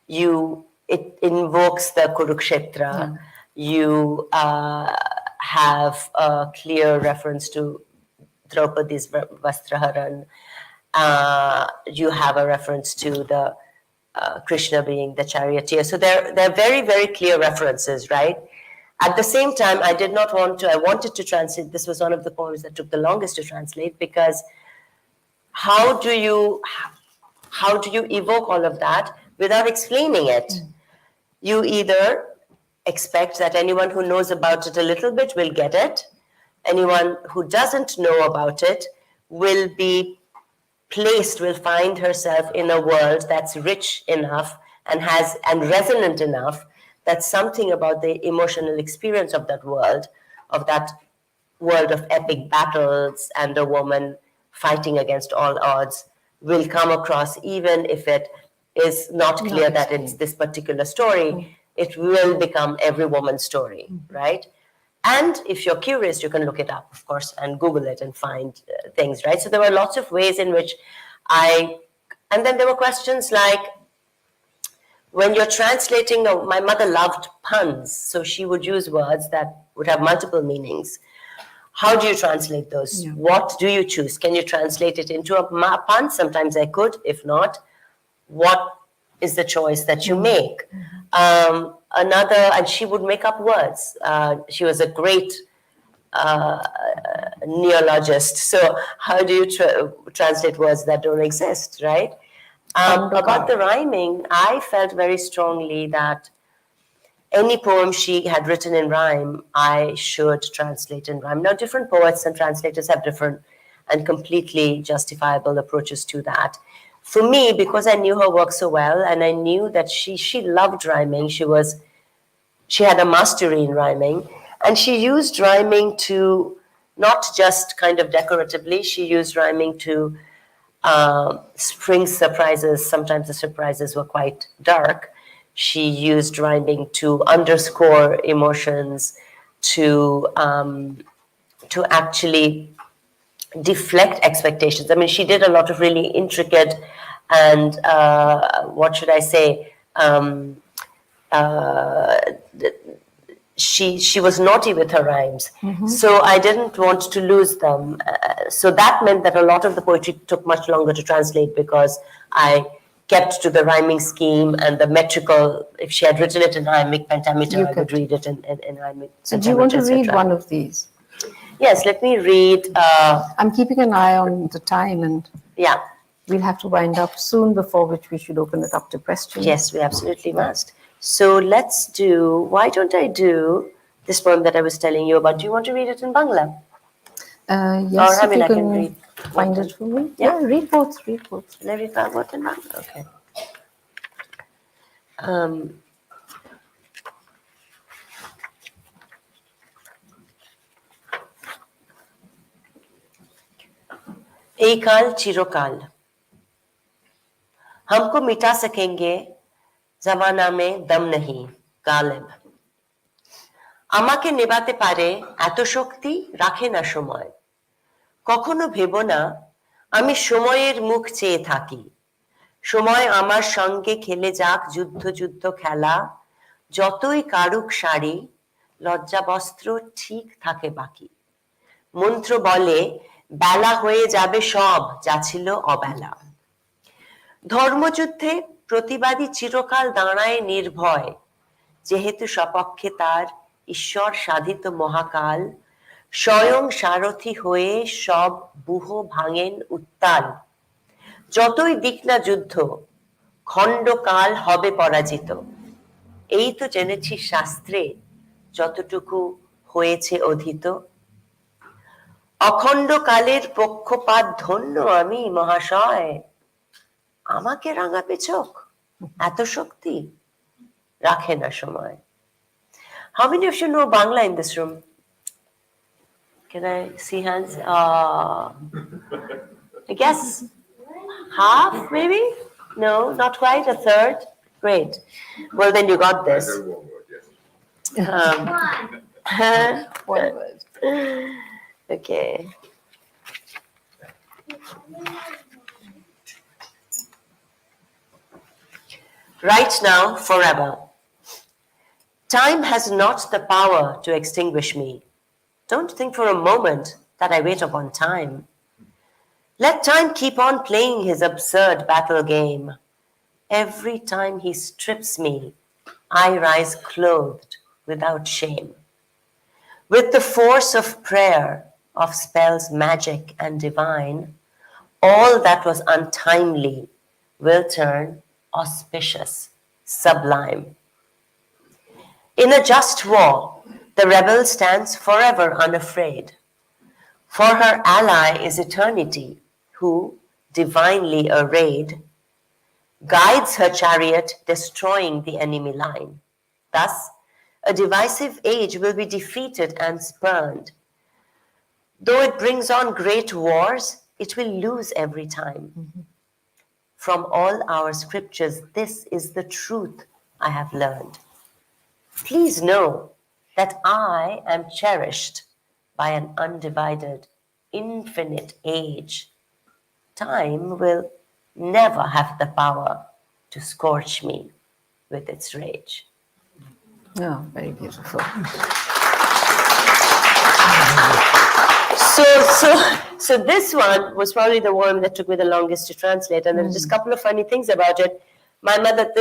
It invokes the Kurukshetra. You have a clear reference to Draupadi's Vastraharan. You have a reference to the Krishna being the charioteer. So they're very, very clear references, right? At the same time, I wanted to translate. This was one of the poems that took the longest to translate, because how do you evoke all of that without explaining it? You either expect that anyone who knows about it a little bit will get it. Anyone who doesn't know about it will find herself in a world that's rich enough and resonant enough that something about the emotional experience of that world of epic battles and a woman fighting against all odds will come across, even if it is not clear that it's this particular story. It will become every woman's story, right? And if you're curious, you can look it up, of course, and Google it and find things, right? So there were lots of ways in which and then there were questions like, when you're translating, my mother loved puns, so she would use words that would have multiple meanings. How do you translate those? Yeah. What do you choose? Can you translate it into a pun? Sometimes I could. If not, what is the choice that you make? And she would make up words. She was a great neologist. So how do you translate words that don't exist, right? About the rhyming, I felt very strongly that any poem she had written in rhyme, I should translate in rhyme. Now, different poets and translators have different and completely justifiable approaches to that. For me, because I knew her work so well, and I knew that she loved rhyming, she had a mastery in rhyming, and she used rhyming to not just kind of decoratively, she used rhyming to spring surprises, sometimes the surprises were quite dark. She used rhyming to underscore emotions, to actually deflect expectations. I mean, she did a lot of really intricate and what should I say? She was naughty with her rhymes, so I didn't want to lose them. So that meant that a lot of the poetry took much longer to translate because I kept to the rhyming scheme and the metrical. If she had written it in iambic pentameter, I would read it in iambic. So do you want to pentameter, read etc. one of these? Yes, let me read. I'm keeping an eye on the time, and Yeah, we'll have to wind up soon, before which we should open it up to questions. yes, we absolutely must. So let's do. Why don't I do this poem that I was telling you about? Do you want to read it in Bangla? Yes, Or, I if mean, you I can can read find both. it for me. Yeah. Yeah, read both, read both. Can I read both in Bangla? Okay. এই কাল চিরকাল हमको मिटा सकेंगे जमाना में दम नहीं গালেব আমাকে নেবাতে পারে এত শক্তি রাখে না সময় কখনো ভেবো না আমি সময়ের মুখ চেয়ে থাকি সময় আমার সঙ্গে খেলে যাক যুদ্ধ যুদ্ধ খেলা যতই কারুক সারি লজ্জা বস্ত্র ঠিক থাকে বাকি মন্ত্র বলে বেলা হয়ে যাবে সব যা ছিল অবেলা ধর্মযুদ্ধে প্রতিবাদী চিরকাল দাঁড়ায় নির্ভয় যেহেতু সপক্ষে তার ঈশ্বর সাধিত মহাকাল স্বয়ং সারথি হয়ে সব বুহ ভাঙেন উত্তাল যতই দিক না যুদ্ধ খণ্ডকাল হবে পরাজিত এই তো জেনেছি শাস্ত্রে যতটুকু হয়েছে অধীত অখণ্ড কালের পক্ষপাত ধন্য আমি মহাশয় আমাকে রাঙাবে চোখ এত শক্তি রাখে না সময় How many of you know Bangla in this room? Can I see hands? I guess half, maybe? No, not quite. A third? Great. Well, then you got this. One word. Okay. Right now, forever. Time has not the power to extinguish me. Don't think for a moment that I wait upon time. Let time keep on playing his absurd battle game. Every time he strips me, I rise clothed without shame. With the force of prayer, of spells magic and divine, all that was untimely will turn auspicious, sublime. In a just war, the rebel stands forever unafraid. For her ally is eternity, who, divinely arrayed, guides her chariot, destroying the enemy line. Thus, a divisive age will be defeated and spurned. Though it brings on great wars, it will lose every time. From all our scriptures, this is the truth I have learned. Please know that I am cherished by an undivided, infinite age. Time will never have the power to scorch me with its rage. Oh, very beautiful. So this one was probably the one that took me the longest to translate, and there's just a couple of funny things about it. My mother,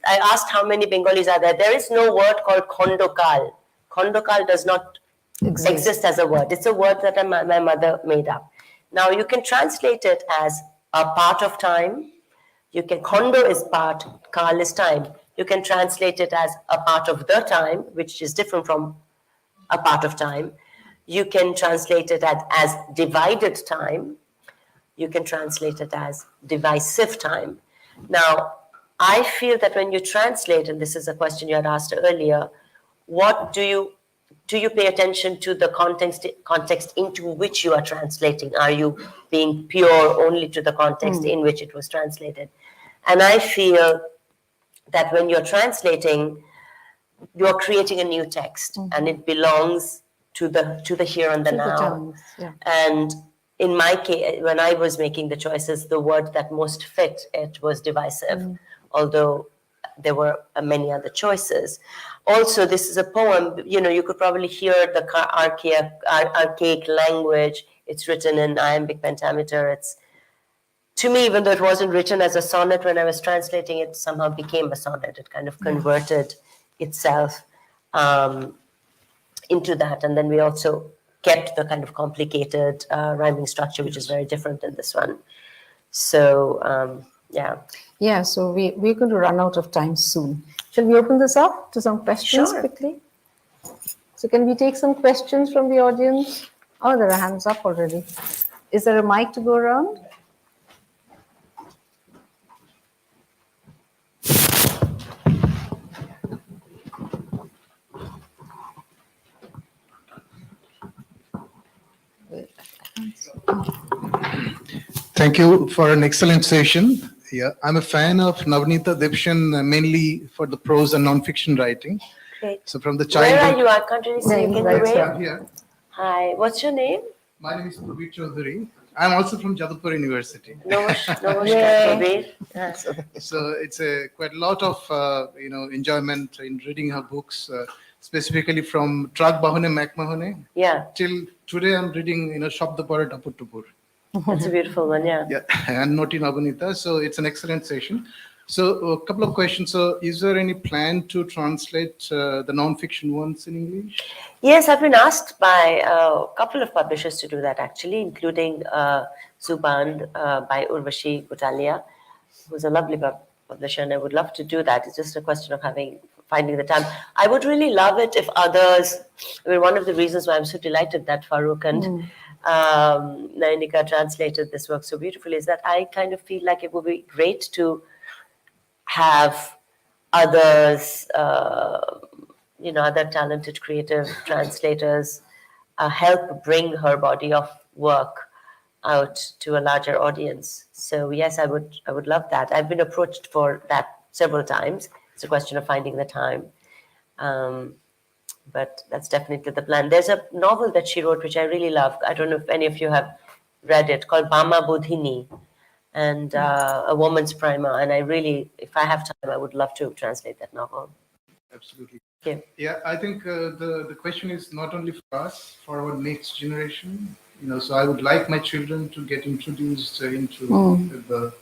I asked how many Bengalis are there. There is no word called khondokal. Khondokal does not exist as a word. It's a word that my mother made up. Now you can translate it as a part of time. You can, khondo is part, kal is time. You can translate it as a part of the time, which is different from a part of time. You can translate it as divided time. You can translate it as divisive time. Now, I feel that when you translate, and this is a question you had asked earlier, what do you do you pay attention to the context into which you are translating? Are you being pure only to the context in which it was translated? And I feel that when you're translating, you're creating a new text, and it belongs to the here and the now. times, yeah. And in my case, when I was making the choices, the word that most fit it was divisive, although there were many other choices. Also, this is a poem, you could probably hear the archaic language. It's written in iambic pentameter. It's, to me, even though it wasn't written as a sonnet when I was translating, it somehow became a sonnet. It kind of converted itself into that. And then we also kept the kind of complicated rhyming structure, which is very different in this one. So, yeah. Yeah, so we're going to run out of time soon. Shall we open this up to some questions Sure. quickly? So can we take some questions from the audience? Oh, there are hands up already. Is there a mic to go around? Thank you for an excellent session. Yeah, I'm a fan of Navneeta Dev Sen, mainly for the prose and non-fiction writing. Great. So from the Where are childhood. you? I can't really see you. Can you Right, wave? I'm here. Hi. What's your name? My name is Prabir Chaudhary. I'm also from Jadavpur University. Namaskar, Prabir. Yes. So it's quite a lot of enjoyment in reading her books, specifically from Trag Bahone Mak Mahone Yeah, till today. I'm reading Shabda Pare Tapur Tupur. that's a beautiful one. Yeah. Yeah, and Noti Navneeta. So it's an excellent session. So a couple of questions. So is there any plan to translate the non-fiction ones in English? Yes, I've been asked by a couple of publishers to do that actually, including Zuban by Urvashi Butalia, who's a lovely publisher, and I would love to do that. It's just a question of finding the time. I would really love it if others. I mean, one of the reasons why I'm so delighted that Farooq and Nainika translated this work so beautifully is that I kind of feel like it would be great to have others, other talented creative translators help bring her body of work out to a larger audience. So yes, I would love that. I've been approached for that several times. It's a question of finding the time. But that's definitely the plan. There's a novel that she wrote, which I really love. I don't know if any of you have read it, called Bama Bodhini, and A Woman's Primer. And I really, if I have time, I would love to translate that novel. Absolutely. Okay. Yeah, I think the question is not only for us, for our next generation. So I would like my children to get introduced into the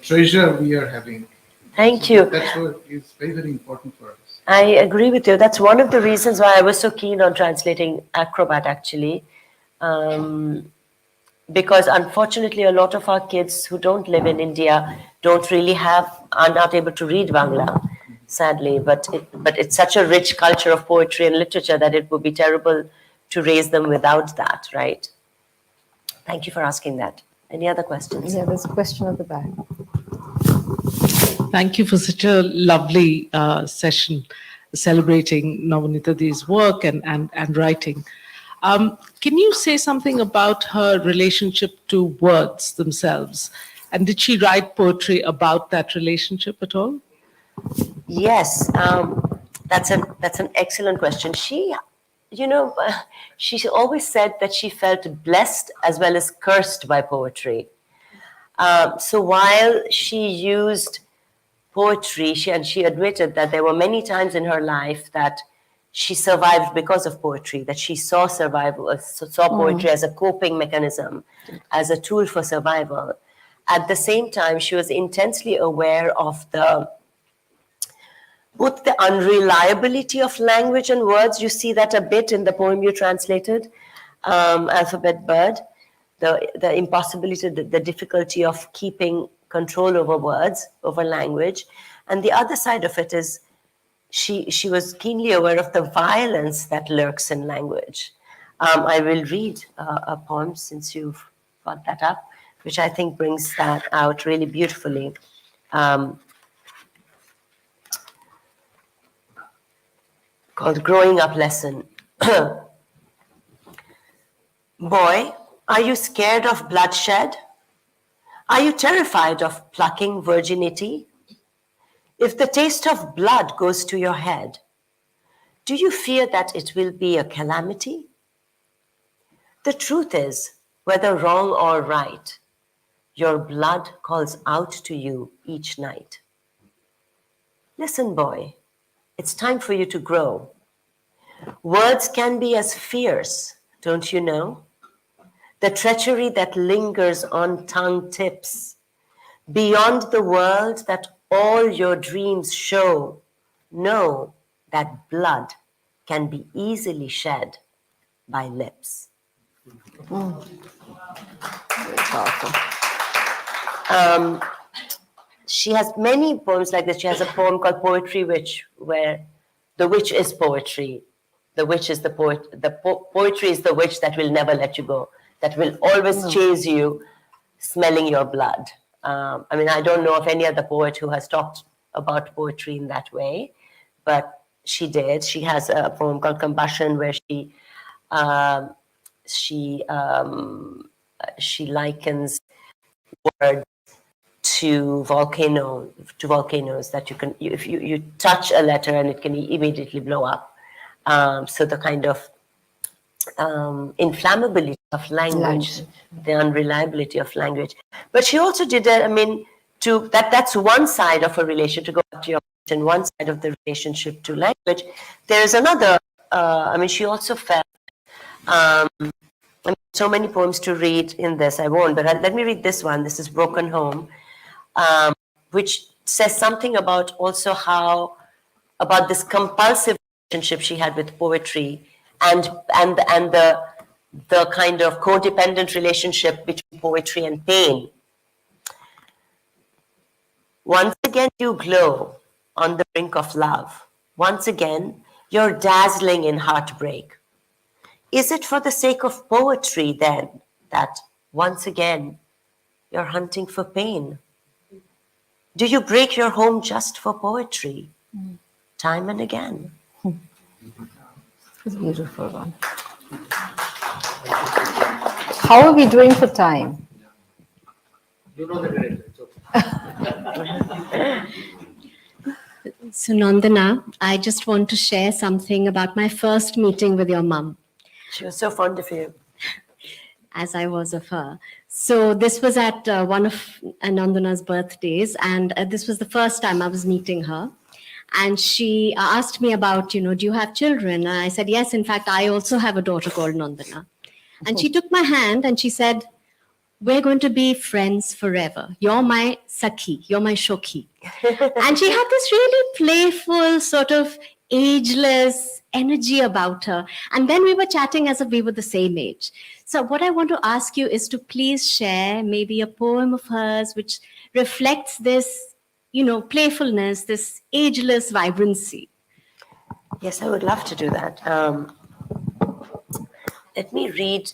treasure we are having. Thank So you. That's what is very, very important for us. I agree with you. That's one of the reasons why I was so keen on translating Acrobat, actually. Because unfortunately, a lot of our kids who don't live in India are not able to read Bangla, sadly. But it's such a rich culture of poetry and literature that it would be terrible to raise them without that, right? Thank you for asking that. Any other questions? Yeah, there's a question at the back. Thank you for such a lovely session celebrating Navneeta Dev's work and writing. Can you say something about her relationship to words themselves? And did she write poetry about that relationship at all? Yes, that's an excellent question. She always said that she felt blessed as well as cursed by poetry. So while she used poetry, she admitted that there were many times in her life that she survived because of poetry, that she saw poetry as a coping mechanism, as a tool for survival. At the same time, she was intensely aware of both the unreliability of language and words. You see that a bit in the poem you translated, Alphabet Bird, the impossibility, the difficulty of keeping control over words, over language. And the other side of it is she was keenly aware of the violence that lurks in language. I will read a poem, since you've got that up, which I think brings that out really beautifully. Called called Growing Up Lesson. Boy, are you scared of bloodshed? Are you terrified of plucking virginity? If the taste of blood goes to your head, do you fear that it will be a calamity? The truth is, whether wrong or right, your blood calls out to you each night. Listen, boy, it's time for you to grow. Words can be as fierce, don't you know? The treachery that lingers on tongue tips, beyond the world that all your dreams show. Know that blood can be easily shed by lips. Very powerful. She has many poems like this. She has a poem called Poetry Witch, where the witch is poetry. The witch is the poet. Poetry is the witch that will never let you go, that will always chase you, smelling your blood. I mean, I don't know of any other poet who has talked about poetry in that way, but she did. She has a poem called Compassion, where she likens words to volcanoes that you can, if you touch a letter and it can immediately blow up. So the kind of inflammability of language, the unreliability of language. But she also did that, I mean, that's one side of a relation, to go back to your question, one side of the relationship to language. There's another, I mean, she also felt, so many poems to read in this, I won't, but let me read this one. This is Broken Home, which says something about also about this compulsive relationship she had with poetry, and the kind of codependent relationship between poetry and pain. Once again you glow on the brink of love. Once again you're dazzling in heartbreak. Is it for the sake of poetry then that once again you're hunting for pain? Do you break your home just for poetry? Time and again. It's a beautiful one. How are we doing for time? So, Nandana, I just want to share something about my first meeting with your mum, She was so fond of you. as I was of her. So, this was at one of Nandana's birthdays, and this was the first time I was meeting her. And she asked me about, do you have children? And I said, yes, in fact, I also have a daughter called Nandana. And she took my hand and she said, we're going to be friends forever. You're my Sakhi, you're my Shokhi. And she had this really playful, sort of ageless energy about her. And then we were chatting as if we were the same age. So what I want to ask you is to please share maybe a poem of hers which reflects this, playfulness, this ageless vibrancy. Yes, I would love to do that. Let me read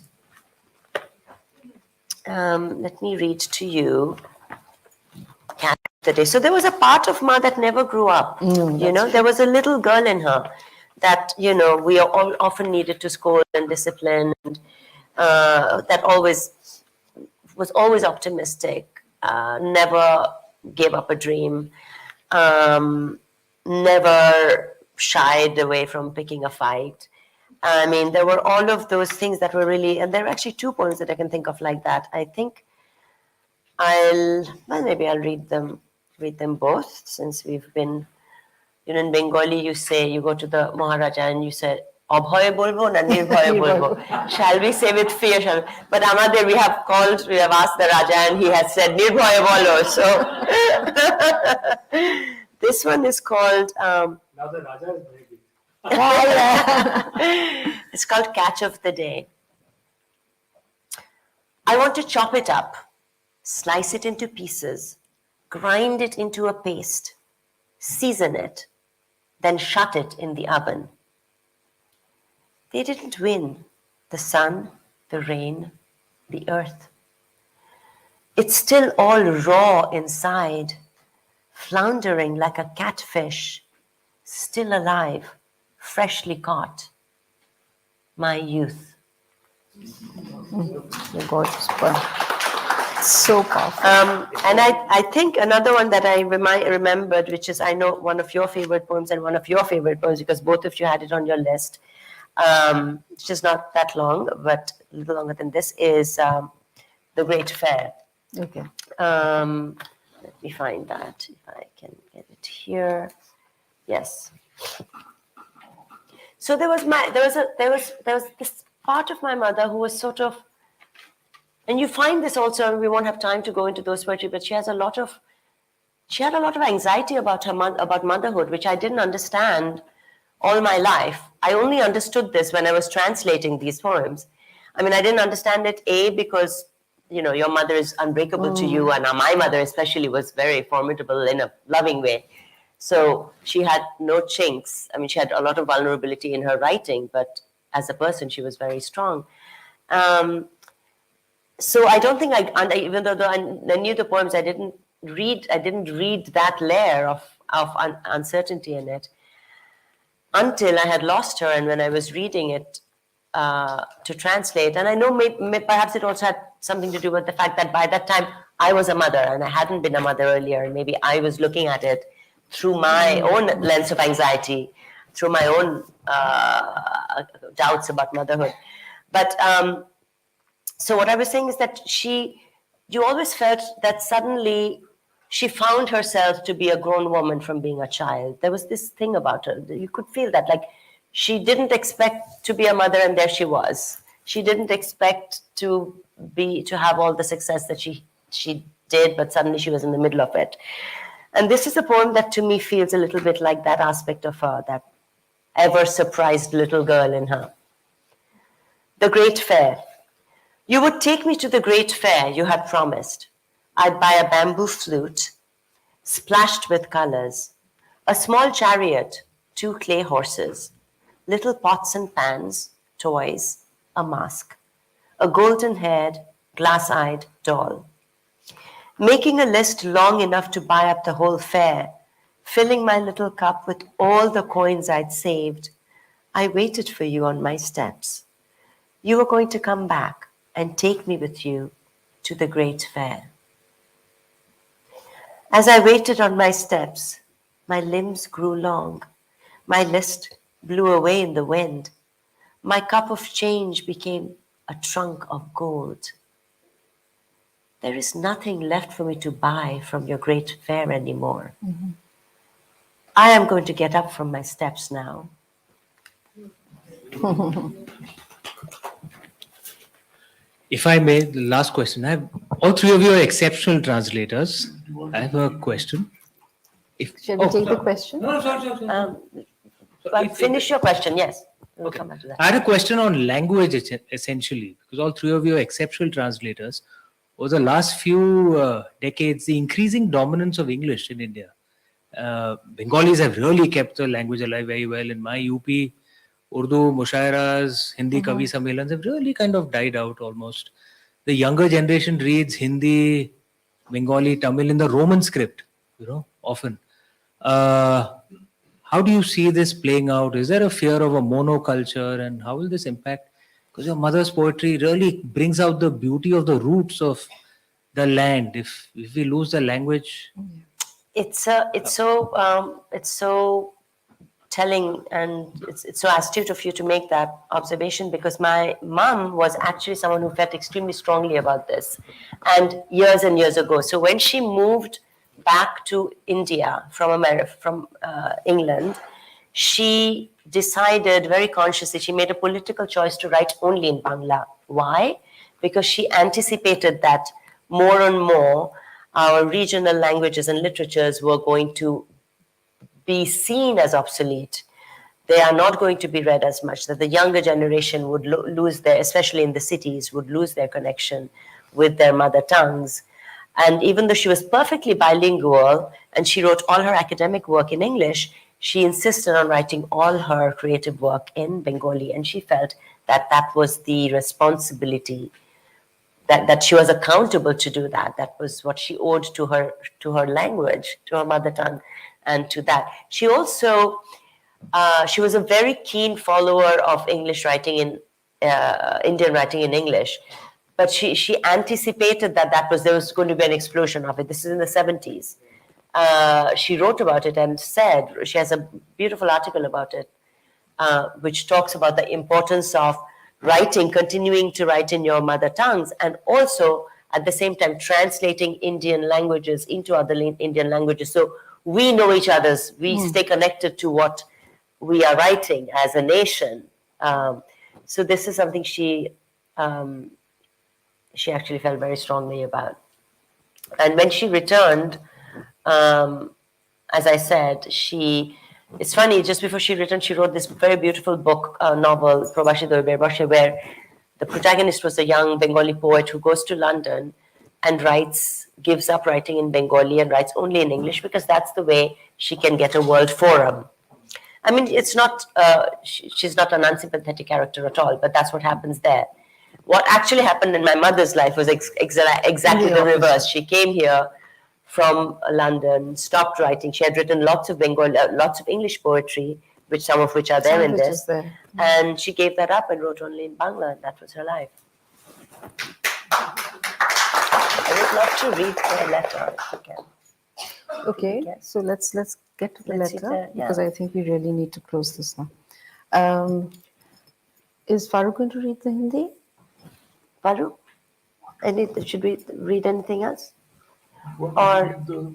to you Cat of the Day. So there was a part of Ma that never grew up. There was a little girl in her that, we all often needed to scold and discipline, and that was always optimistic, never gave up a dream, never shied away from picking a fight. I mean, there were all of those things that were really, and there are actually two poems that I can think of like that. I think maybe I'll read them both, since we've been, in Bengali you go to the Maharaja and you say, Abhoye bolbo na nirbhoye bolbo. Shall we say with fear? But Amadir, we have asked the Raja and he has said nirbhoye bolo. So this one is called, Now the Raja is very big. it's called Catch of the Day. I want to chop it up, slice it into pieces, grind it into a paste, season it, then shut it in the oven. They didn't win, the sun, the rain, the earth. It's still all raw inside, floundering like a catfish, still alive, freshly caught, my youth. You're gorgeous poem. So powerful. And I think another one that I remembered, which is, I know, one of your favorite poems and one of your favorite poems, because both of you had it on your list, which is not that long, but a little longer than this, is The Great Fair. Okay. Let me find that, if I can get it here. Yes. So there was this part of my mother who was sort of, and you find this also, and we won't have time to go into those poetry, but she had a lot of anxiety about about motherhood, which I didn't understand all my life. I only understood this when I was translating these poems. I mean, I didn't understand it, because, your mother is unbreakable to you, and my mother especially was very formidable in a loving way. So she had no chinks. I mean, she had a lot of vulnerability in her writing, but as a person, she was very strong. So I don't think even though I knew the poems, I didn't read that layer of uncertainty in it until I had lost her, and when I was reading it to translate. And I know perhaps it also had something to do with the fact that by that time I was a mother and I hadn't been a mother earlier, and maybe I was looking at it through my own lens of anxiety, through my own doubts about motherhood. But so what I was saying is that you always felt that suddenly she found herself to be a grown woman from being a child. There was this thing about her. You could feel that, like, she didn't expect to be a mother, and there she was. She didn't expect to have all the success that she did, but suddenly she was in the middle of it. And this is a poem that to me feels a little bit like that aspect of her, that ever surprised little girl in her. The Great Fair. You would take me to the great fair you had promised. I'd buy a bamboo flute, splashed with colors, a small chariot, 2 clay horses, little pots and pans, toys, a mask, a golden-haired, glass-eyed doll. Making a list long enough to buy up the whole fair, filling my little cup with all the coins I'd saved, I waited for you on my steps. You were going to come back and take me with you to the great fair. As I waited on my steps, my limbs grew long. My list blew away in the wind. My cup of change became a trunk of gold. There is nothing left for me to buy from your great fair anymore. Mm-hmm. I am going to get up from my steps now. If I may, the last question. All three of you are exceptional translators. I have a question. Shall we take the question? No, sorry. But finish your question, yes. We'll come back to that. I had a question on language, essentially, because all three of you are exceptional translators. Over the last few decades, the increasing dominance of English in India. Bengalis have really kept the language alive very well. In my UP, Urdu, Mushairas, Hindi Kavi Sammelans have really kind of died out almost. The younger generation reads Hindi, Bengali, Tamil in the Roman script, often. How do you see this playing out? Is there a fear of a monoculture, and how will this impact? Because your mother's poetry really brings out the beauty of the roots of the land. If we lose the language, it's so telling, and it's so astute of you to make that observation, because my mom was actually someone who felt extremely strongly about this, and years ago. So when she moved back to India from England, she decided very consciously, she made a political choice to write only in Bangla. Why? Because she anticipated that more and more our regional languages and literatures were going to be seen as obsolete. They are not going to be read as much, that the younger generation would lose their, especially in the cities, would lose their connection with their mother tongues. And even though she was perfectly bilingual and she wrote all her academic work in English, she insisted on writing all her creative work in Bengali. And she felt that that was the responsibility, that she was accountable to do that. That was what she owed to her language, to her mother tongue, and to that. She also She was a very keen follower of English writing in Indian writing in English, but she anticipated that there was going to be an explosion of it. This is in the 70s. She wrote about it and said, she has a beautiful article about it, which talks about the importance of writing, continuing to write in your mother tongues, and also at the same time translating Indian languages into other Indian languages. So we know each other's, we stay connected to what we are writing as a nation. So this is something she actually felt very strongly about. And when she returned, as I said, it's funny, just before she returned, she wrote this very beautiful book, novel, Probashi Doiber Bashe, where the protagonist was a young Bengali poet who goes to London and gives up writing in Bengali and writes only in English because that's the way she can get a world forum. I mean, it's not, she's not an unsympathetic character at all, but that's what happens there. What actually happened in my mother's life was exactly the reverse. She came here from London, stopped writing. She had written lots of English poetry, some of which are there in this. And she gave that up and wrote only in Bangla, and that was her life. I would love to read the letter if you can. Okay, so let's get to the Let's letter, see the- yeah. because I think we really need to close this now. Is Farooq going to read the Hindi? Varu, should we read anything else? What Or- the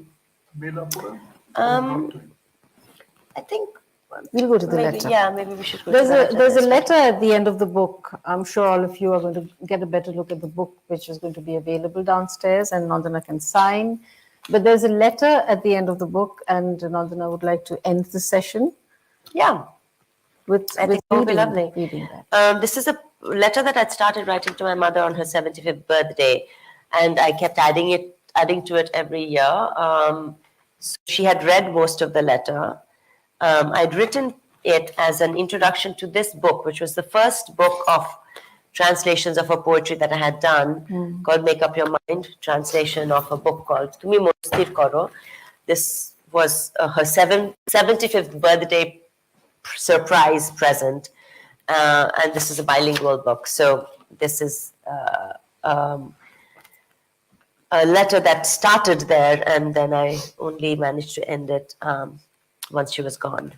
Belapura? I think We'll go to the maybe, letter. yeah, maybe we should go There's to the letter. there's a That's letter at the end of the book. I'm sure all of you are going to get a better look at the book, which is going to be available downstairs, and Nandana can sign. But there's a letter at the end of the book, and Nandana would like to end the session Yeah, with I think that would be lovely. reading that. This is a letter that I'd started writing to my mother on her 75th birthday, and I kept adding to it every year. So she had read most of the letter. I'd written it as an introduction to this book, which was the first book of translations of her poetry that I had done, called Make Up Your Mind, translation of a book called Tumi Mostir Koro. This was her 75th birthday surprise present, and this is a bilingual book. So this is a letter that started there, and then I only managed to end it once she was gone.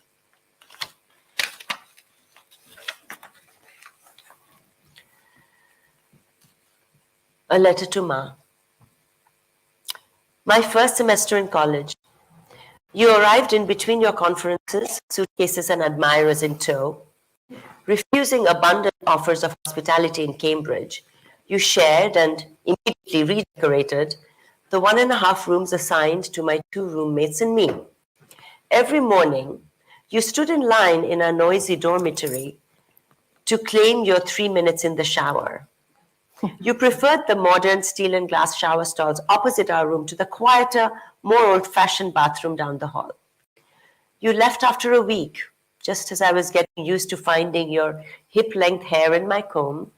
A letter to Ma. My first semester in college. You arrived in between your conferences, suitcases and admirers in tow. Refusing abundant offers of hospitality in Cambridge, you shared and immediately redecorated the 1.5 rooms assigned to my 2 roommates and me. Every morning, you stood in line in a noisy dormitory to claim your 3 minutes in the shower. You preferred the modern steel and glass shower stalls opposite our room to the quieter, more old-fashioned bathroom down the hall. You left after a week, just as I was getting used to finding your hip-length hair in my comb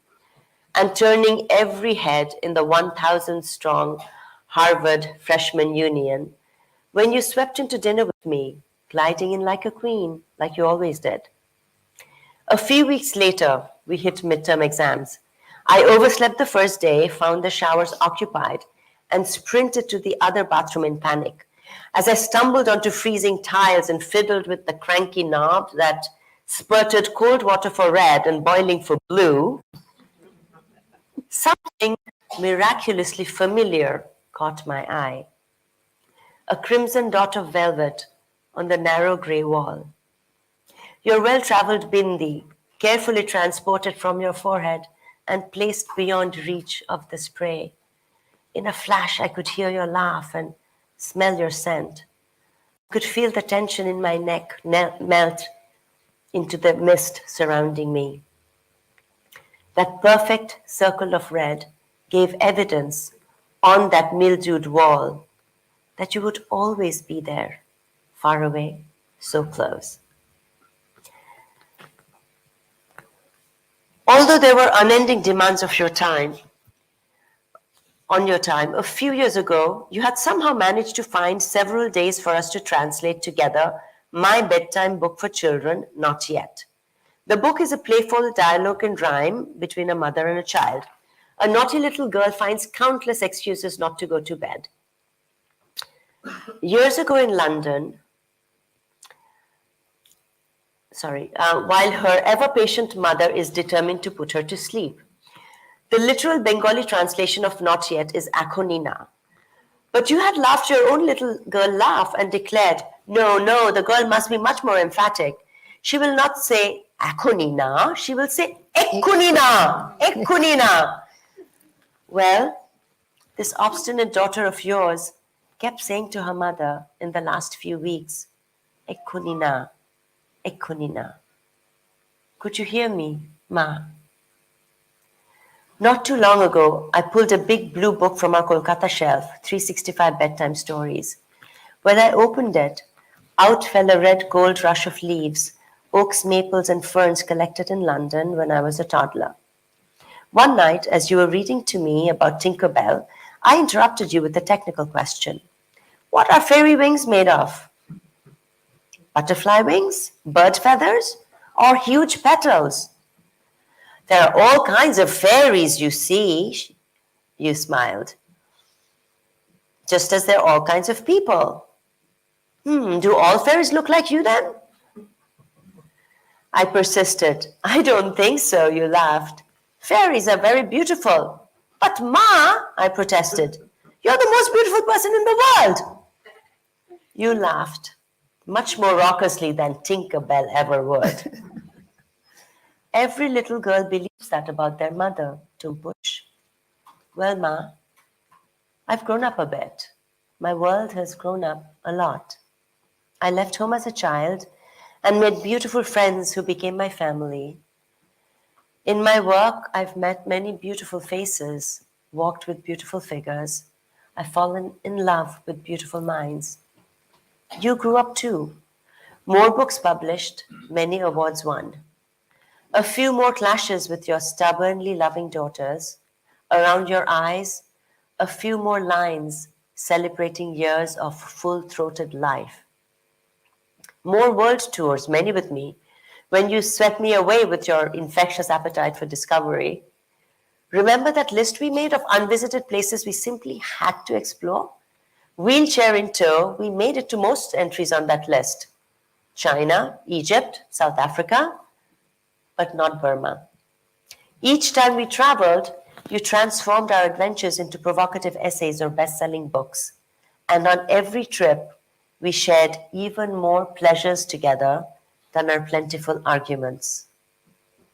and turning every head in the 1,000-strong Harvard Freshman Union, when you swept into dinner with me, gliding in like a queen, like you always did. A few weeks later, we hit midterm exams. I overslept the first day, found the showers occupied, and sprinted to the other bathroom in panic. As I stumbled onto freezing tiles and fiddled with the cranky knob that spurted cold water for red and boiling for blue, something miraculously familiar caught my eye. A crimson dot of velvet on the narrow grey wall. Your well-traveled bindi, carefully transported from your forehead and placed beyond reach of the spray. In a flash, I could hear your laugh and smell your scent. I could feel the tension in my neck melt into the mist surrounding me. That perfect circle of red gave evidence on that mildewed wall that you would always be there, far away, so close. Although there were unending demands of your time, a few years ago, you had somehow managed to find several days for us to translate together My Bedtime Book for Children, Not Yet. The book is a playful dialogue and rhyme between a mother and a child. A naughty little girl finds countless excuses not to go to bed. Years ago in London, while her ever-patient mother is determined to put her to sleep. The literal Bengali translation of not yet is Akhonina. But you had laughed your own little girl laugh and declared, no, no, the girl must be much more emphatic. She will not say Akhonina, she will say Ekkunina, Ekkunina. Well, this obstinate daughter of yours kept saying to her mother in the last few weeks, Ekkunina, Ekkunina. Could you hear me, Ma? Not too long ago, I pulled a big blue book from our Kolkata shelf, 365 Bedtime Stories. When I opened it, out fell a red gold rush of leaves, oaks, maples, and ferns collected in London when I was a toddler. One night, as you were reading to me about Tinker Bell, I interrupted you with a technical question. What are fairy wings made of? Butterfly wings? Bird feathers? Or huge petals? There are all kinds of fairies, you see, you smiled. Just as there are all kinds of people. Do all fairies look like you then? I persisted. I don't think so, you laughed. Fairies are very beautiful. But Ma, I protested, you're the most beautiful person in the world. You laughed, much more raucously than Tinker Bell ever would. Every little girl believes that about their mother, Tumpush. Well, Ma, I've grown up a bit. My world has grown up a lot. I left home as a child and made beautiful friends who became my family. In my work, I've met many beautiful faces, walked with beautiful figures. I've fallen in love with beautiful minds. You grew up too. More books published, many awards won. A few more clashes with your stubbornly loving daughters. Around your eyes, a few more lines celebrating years of full-throated life. More world tours, many with me, when you swept me away with your infectious appetite for discovery. Remember that list we made of unvisited places we simply had to explore? Wheelchair in tow, we made it to most entries on that list. China, Egypt, South Africa, but not Burma. Each time we traveled, you transformed our adventures into provocative essays or best-selling books. And on every trip, we shared even more pleasures together than our plentiful arguments.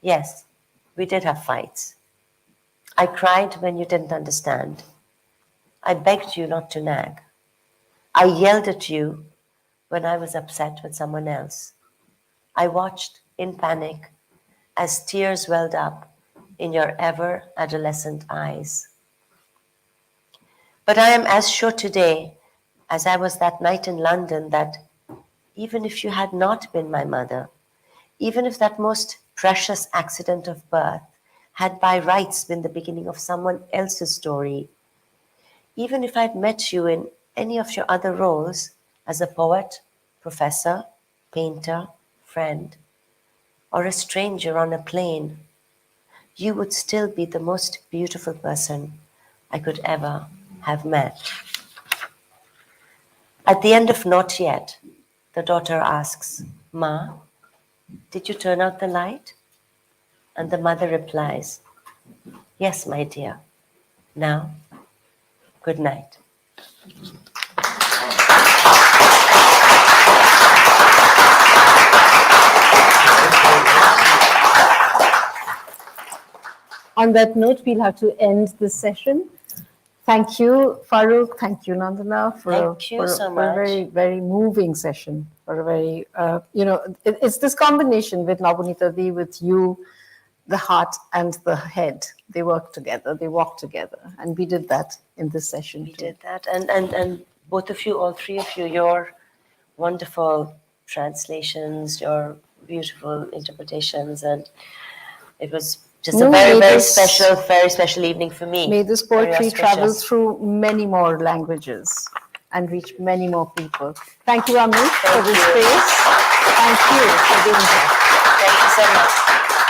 Yes, we did have fights. I cried when you didn't understand. I begged you not to nag. I yelled at you when I was upset with someone else. I watched in panic as tears welled up in your ever-adolescent eyes. But I am as sure today as I was that night in London that even if you had not been my mother, even if that most precious accident of birth had by rights been the beginning of someone else's story, even if I'd met you in any of your other roles as a poet, professor, painter, friend, or a stranger on a plane, you would still be the most beautiful person I could ever have met. At the end of Not Yet, the daughter asks, Ma, did you turn out the light? And the mother replies, yes, my dear. Now, good night. On that note, we'll have to end this session. Thank you, Farooq. Thank you, Nandana, for a very, very moving session. For a very, it's this combination with Navneeta Di, with you, the heart and the head. They work together, they walk together. And we did that in this session. We did that. And both of you, all three of you, your wonderful translations, your beautiful interpretations, and it was just a very special evening for me. May this poetry travel through many more languages and reach many more people. Thank you, Amit, for this space. Thank you for being here. Thank you so much.